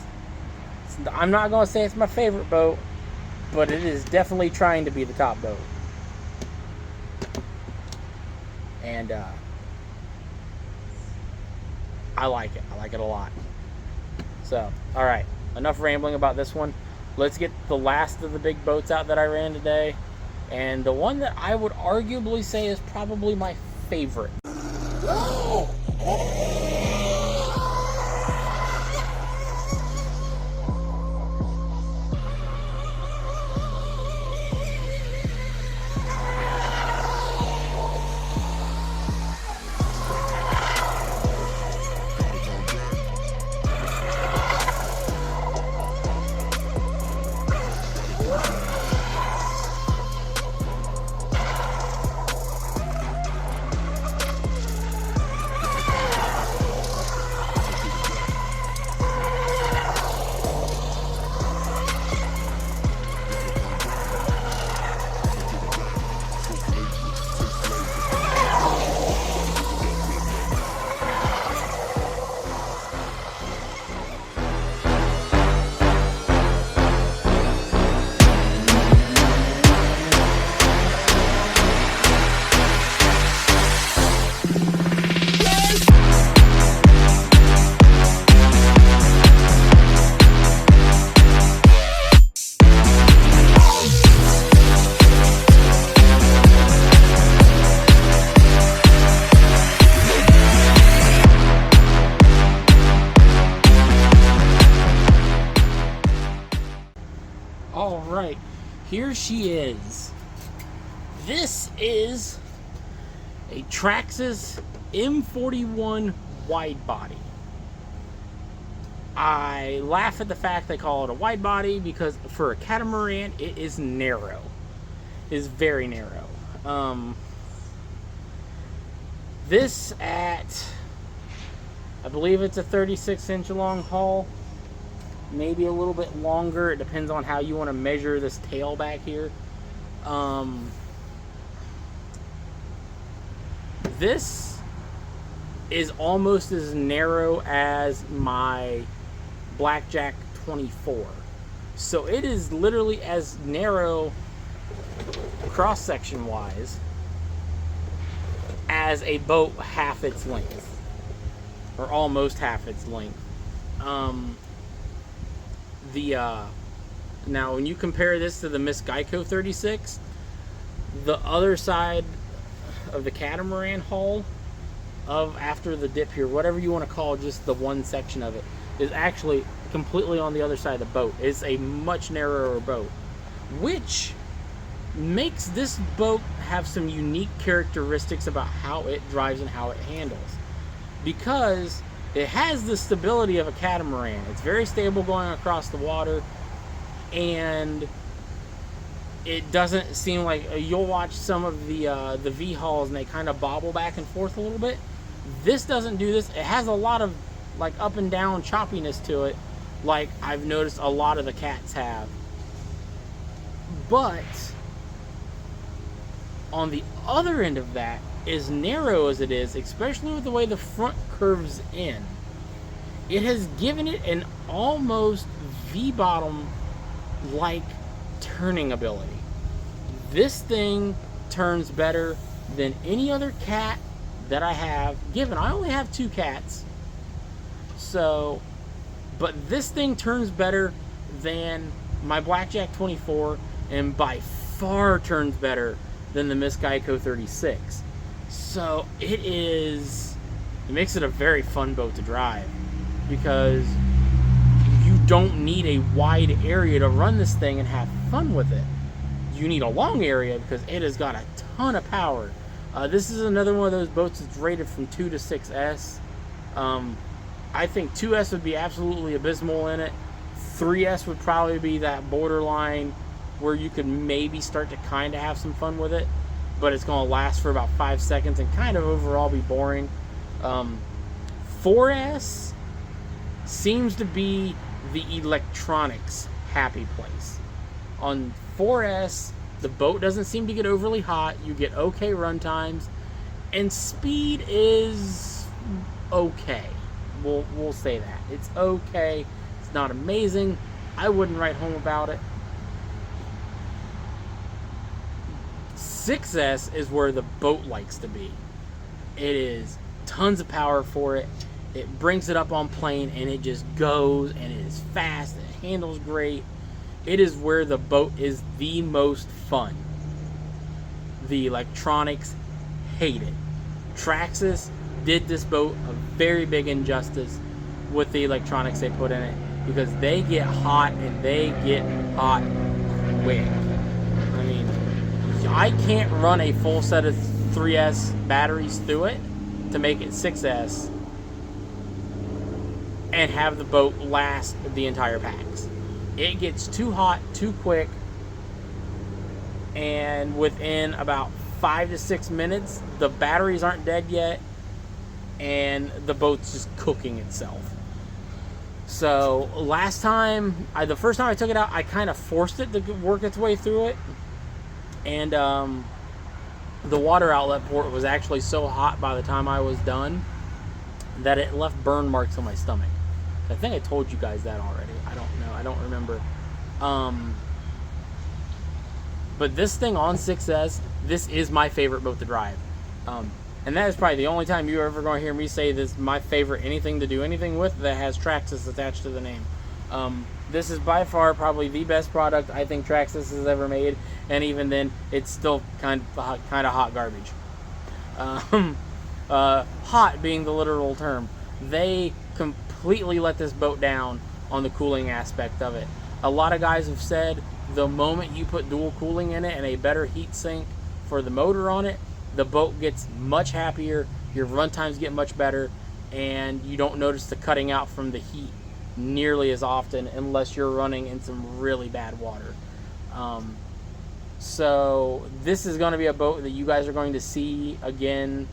I'm not going to say it's my favorite boat, but it is definitely trying to be the top boat. And, I like it. I like it a lot. So, alright. Enough rambling about this one. Let's get the last of the big boats out that I ran today. And the one that I would arguably say is probably my favorite. Alright, here she is. This is a Traxxas M41 wide body. I laugh at the fact they call it a wide body because for a catamaran it is narrow. It is very narrow. This at, I believe it's a 36-inch long hull. Maybe a little bit longer. It depends on how you want to measure this tail back here. This is almost as narrow as my Blackjack 24. So it is literally as narrow cross-section wise as a boat half its length, or almost half its length. Now when you compare this to the Miss Geico 36, the other side of the catamaran hull of after the dip here, whatever you want to call just the one section of it, is actually completely on the other side of the boat. It's a much narrower boat, which makes this boat have some unique characteristics about how it drives and how it handles, because it has the stability of a catamaran. It's very stable going across the water, and it doesn't seem like, you'll watch some of the V-hulls and they kind of bobble back and forth a little bit. This doesn't do this. It has a lot of like up and down choppiness to it, like I've noticed a lot of the cats have. But On the other end of that, as narrow as it is, especially with the way the front curves in, it has given it an almost V-bottom like turning ability. This thing turns better than any other cat that I have, given I only have 2 cats. So, but this thing turns better than my Blackjack 24, and by far turns better than the Miss Geico 36. So it makes it a very fun boat to drive, because you don't need a wide area to run this thing and have fun with it. You need a long area because it has got a ton of power. This is another one of those boats that's rated from 2 to 6S. I think 2S would be absolutely abysmal in it. 3S would probably be that borderline where you could maybe start to kind of have some fun with it, but it's going to last for about 5 seconds and kind of overall be boring. 4S seems to be the electronics happy place. On 4S, the boat doesn't seem to get overly hot. You get okay run times, and speed is okay. We'll say that. It's okay. It's not amazing. I wouldn't write home about it. 6S is where the boat likes to be. It is tons of power for it. It brings it up on plane and it just goes, and it is fast. It handles great. It is where the boat is the most fun. The electronics hate it. Traxxas did this boat a very big injustice with the electronics they put in it, because they get hot, and they get hot quick. I mean, I can't run a full set of 3S batteries through it to make it 6S and have the boat last the entire packs. It gets too hot too quick, and within about 5 to 6 minutes, the batteries aren't dead yet, and the boat's just cooking itself. So last time, the first time I took it out, I kind of forced it to work its way through it, and the water outlet port was actually so hot by the time I was done that it left burn marks on my stomach. I think I told you guys that already. I don't know. I don't remember. But this thing on 6S, this is my favorite boat to drive. And that is probably the only time you're ever going to hear me say this is my favorite anything to do anything with that has Traxxas attached to the name. This is by far probably the best product I think Traxxas has ever made, and even then, it's still kind of hot garbage. Hot being the literal term. They completely let this boat down on the cooling aspect of it. A lot of guys have said the moment you put dual cooling in it and a better heat sink for the motor on it, the boat gets much happier, your run times get much better, and you don't notice the cutting out from the heat nearly as often unless you're running in some really bad water. So this is going to be a boat that you guys are going to see again,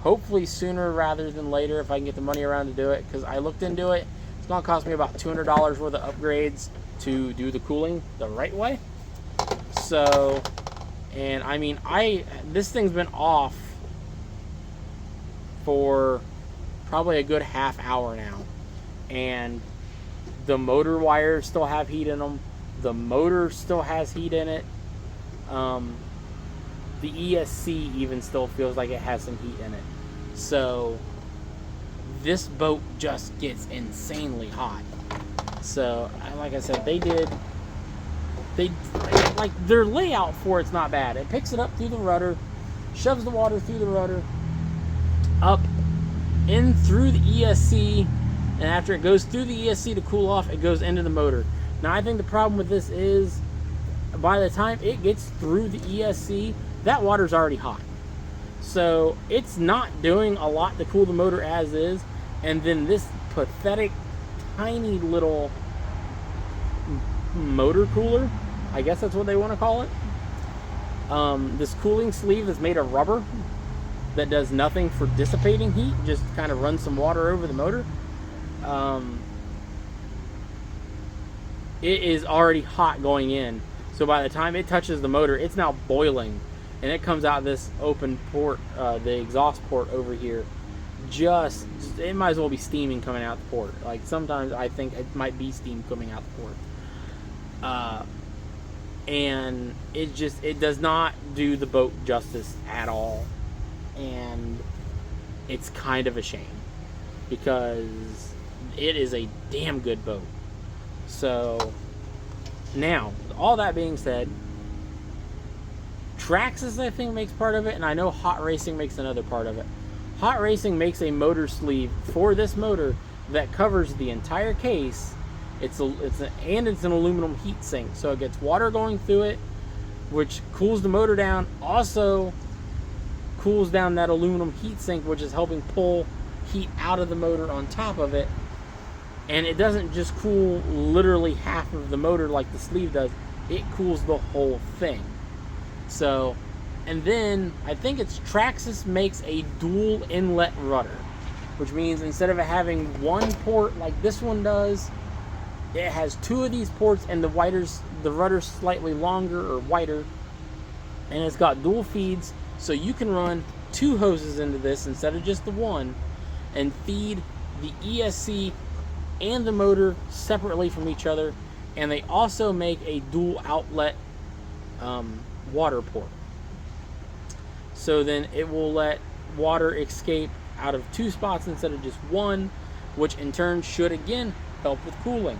hopefully sooner rather than later if I can get the money around to do it, because I looked into it. It's going to cost me about $200 worth of upgrades to do the cooling the right way. So, and I mean, this thing's been off for probably a good half hour now, and the motor wires still have heat in them. The motor still has heat in it. The ESC even still feels like it has some heat in it. So this boat just gets insanely hot. So like I said, like their layout for it's not bad. It picks it up through the rudder, shoves the water through the rudder, up in through the ESC, and after it goes through the ESC to cool off, it goes into the motor. Now I think the problem with this is by the time it gets through the ESC, that water's already hot. So it's not doing a lot to cool the motor as is, and then this pathetic tiny little motor cooler, I guess that's what they want to call it, this cooling sleeve that's made of rubber that does nothing for dissipating heat, just kind of runs some water over the motor. It is already hot going in, so by the time it touches the motor, it's now boiling, and it comes out this open port, the exhaust port over here. Just it might as well be steaming coming out the port. Like sometimes I think it might be steam coming out the port. And it does not do the boat justice at all, and it's kind of a shame because it is a damn good boat. So now, all that being said, Traxxas I think makes part of it, and I know Hot Racing makes another part of it. Hot Racing makes a motor sleeve for this motor that covers the entire case. It's an aluminum heat sink, so it gets water going through it, which cools the motor down. Also cools down that aluminum heat sink, which is helping pull heat out of the motor on top of it. And it doesn't just cool literally half of the motor like the sleeve does. It cools the whole thing. So, and then I think it's Traxxas makes a dual inlet rudder, which means instead of it having one port like this one does, it has two of these ports, and the rudder's slightly longer or wider, and it's got dual feeds, so you can run two hoses into this instead of just the one, and feed the ESC and the motor separately from each other. And they also make a dual outlet water port, so then it will let water escape out of two spots instead of just one, which in turn should again help with cooling.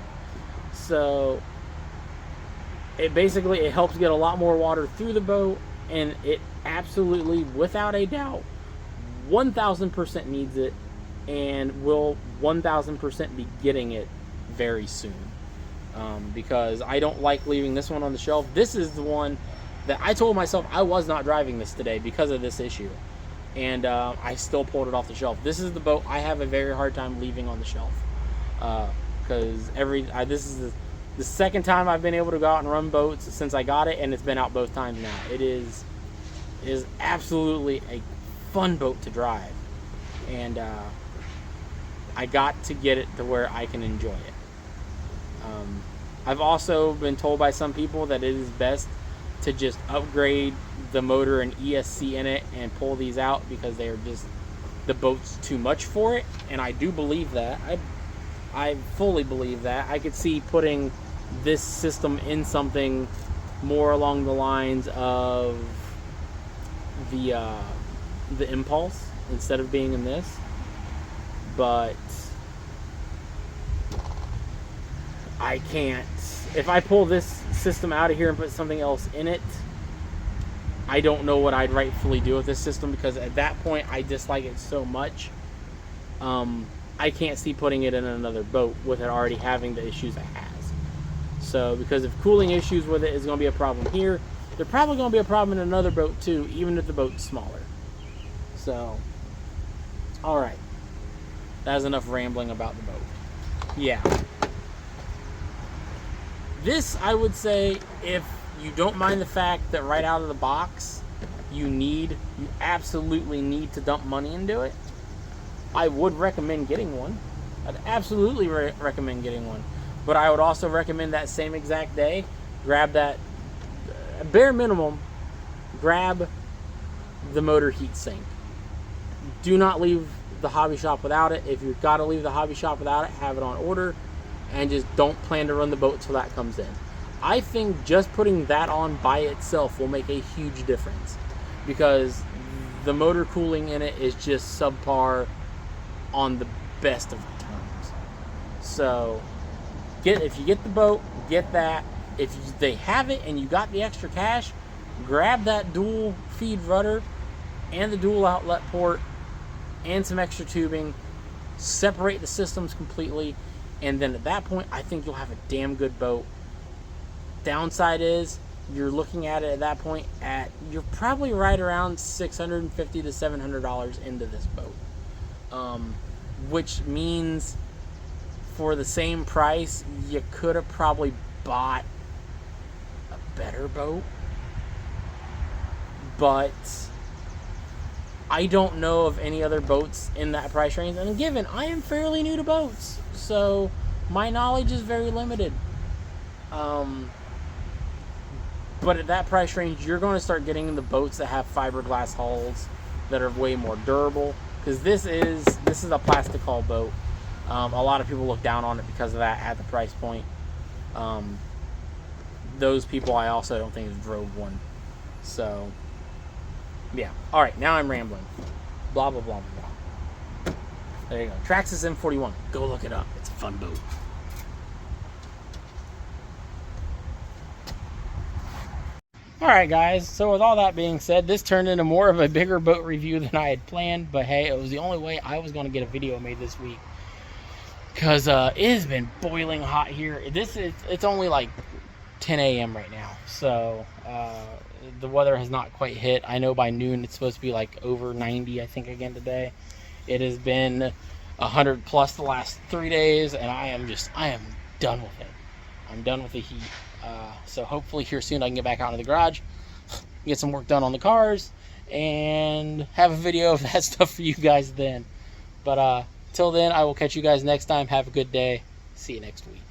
So it helps get a lot more water through the boat, and it absolutely, without a doubt, 1000% needs it, and will 1000% be getting it very soon. Because I don't like leaving this one on the shelf. This is the one that I told myself I was not driving this today because of this issue, and I still pulled it off the shelf. This is the boat I have a very hard time leaving on the shelf. Because this is the second time I've been able to go out and run boats since I got it, and it's been out both times now. It is absolutely a fun boat to drive, and I got to get it to where I can enjoy it. I've also been told by some people that it is best to just upgrade the motor and ESC in it and pull these out because they are just, the boat's too much for it, and I do believe that. I fully believe that. I could see putting this system in something more along the lines of the Impulse instead of being in this. But I can't. If I pull this system out of here and put something else in it, I don't know what I'd rightfully do with this system, because at that point I dislike it so much. I can't see putting it in another boat with it already having the issues it has. So, because if cooling issues with it is going to be a problem here, they're probably going to be a problem in another boat too, even if the boat's smaller. So, alright. That's enough rambling about the boat. Yeah. This, I would say, if you don't mind the fact that right out of the box, you absolutely need to dump money into it, I would recommend getting one. I'd absolutely recommend getting one. But I would also recommend that same exact day, grab that, bare minimum, grab the motor heat sink. Do not leave the hobby shop without it. If you've got to leave the hobby shop without it, have it on order, and just don't plan to run the boat till that comes in. I think just putting that on by itself will make a huge difference, because the motor cooling in it is just subpar on the best of terms. So if you get the boat, get that. If they have it and you got the extra cash, grab that dual feed rudder and the dual outlet port and some extra tubing, separate the systems completely, and then at that point I think you'll have a damn good boat. Downside is you're looking at it at that point you're probably right around $650 to $700 into this boat. Which means for the same price, you could have probably bought a better boat. But I don't know of any other boats in that price range. And given, I am fairly new to boats, so my knowledge is very limited. But at that price range, you're going to start getting the boats that have fiberglass hulls that are way more durable. Because this is a plastic hull boat. A lot of people look down on it because of that at the price point. Those people I also don't think have drove one. So, yeah. All right, now I'm rambling. Blah, blah, blah, blah. There you go. Traxxas M41. Go look it up. It's a fun boat. Alright guys, so with all that being said, this turned into more of a bigger boat review than I had planned, but hey, it was the only way I was going to get a video made this week. Because it has been boiling hot here. It's only like 10 a.m. right now, so the weather has not quite hit. I know by noon it's supposed to be like over 90, I think, again today. It has been 100 plus the last 3 days, and I am done with it. I'm done with the heat. So hopefully here soon I can get back out into the garage, get some work done on the cars, and have a video of that stuff for you guys then. But till then, I will catch you guys next time. Have a good day. See you next week.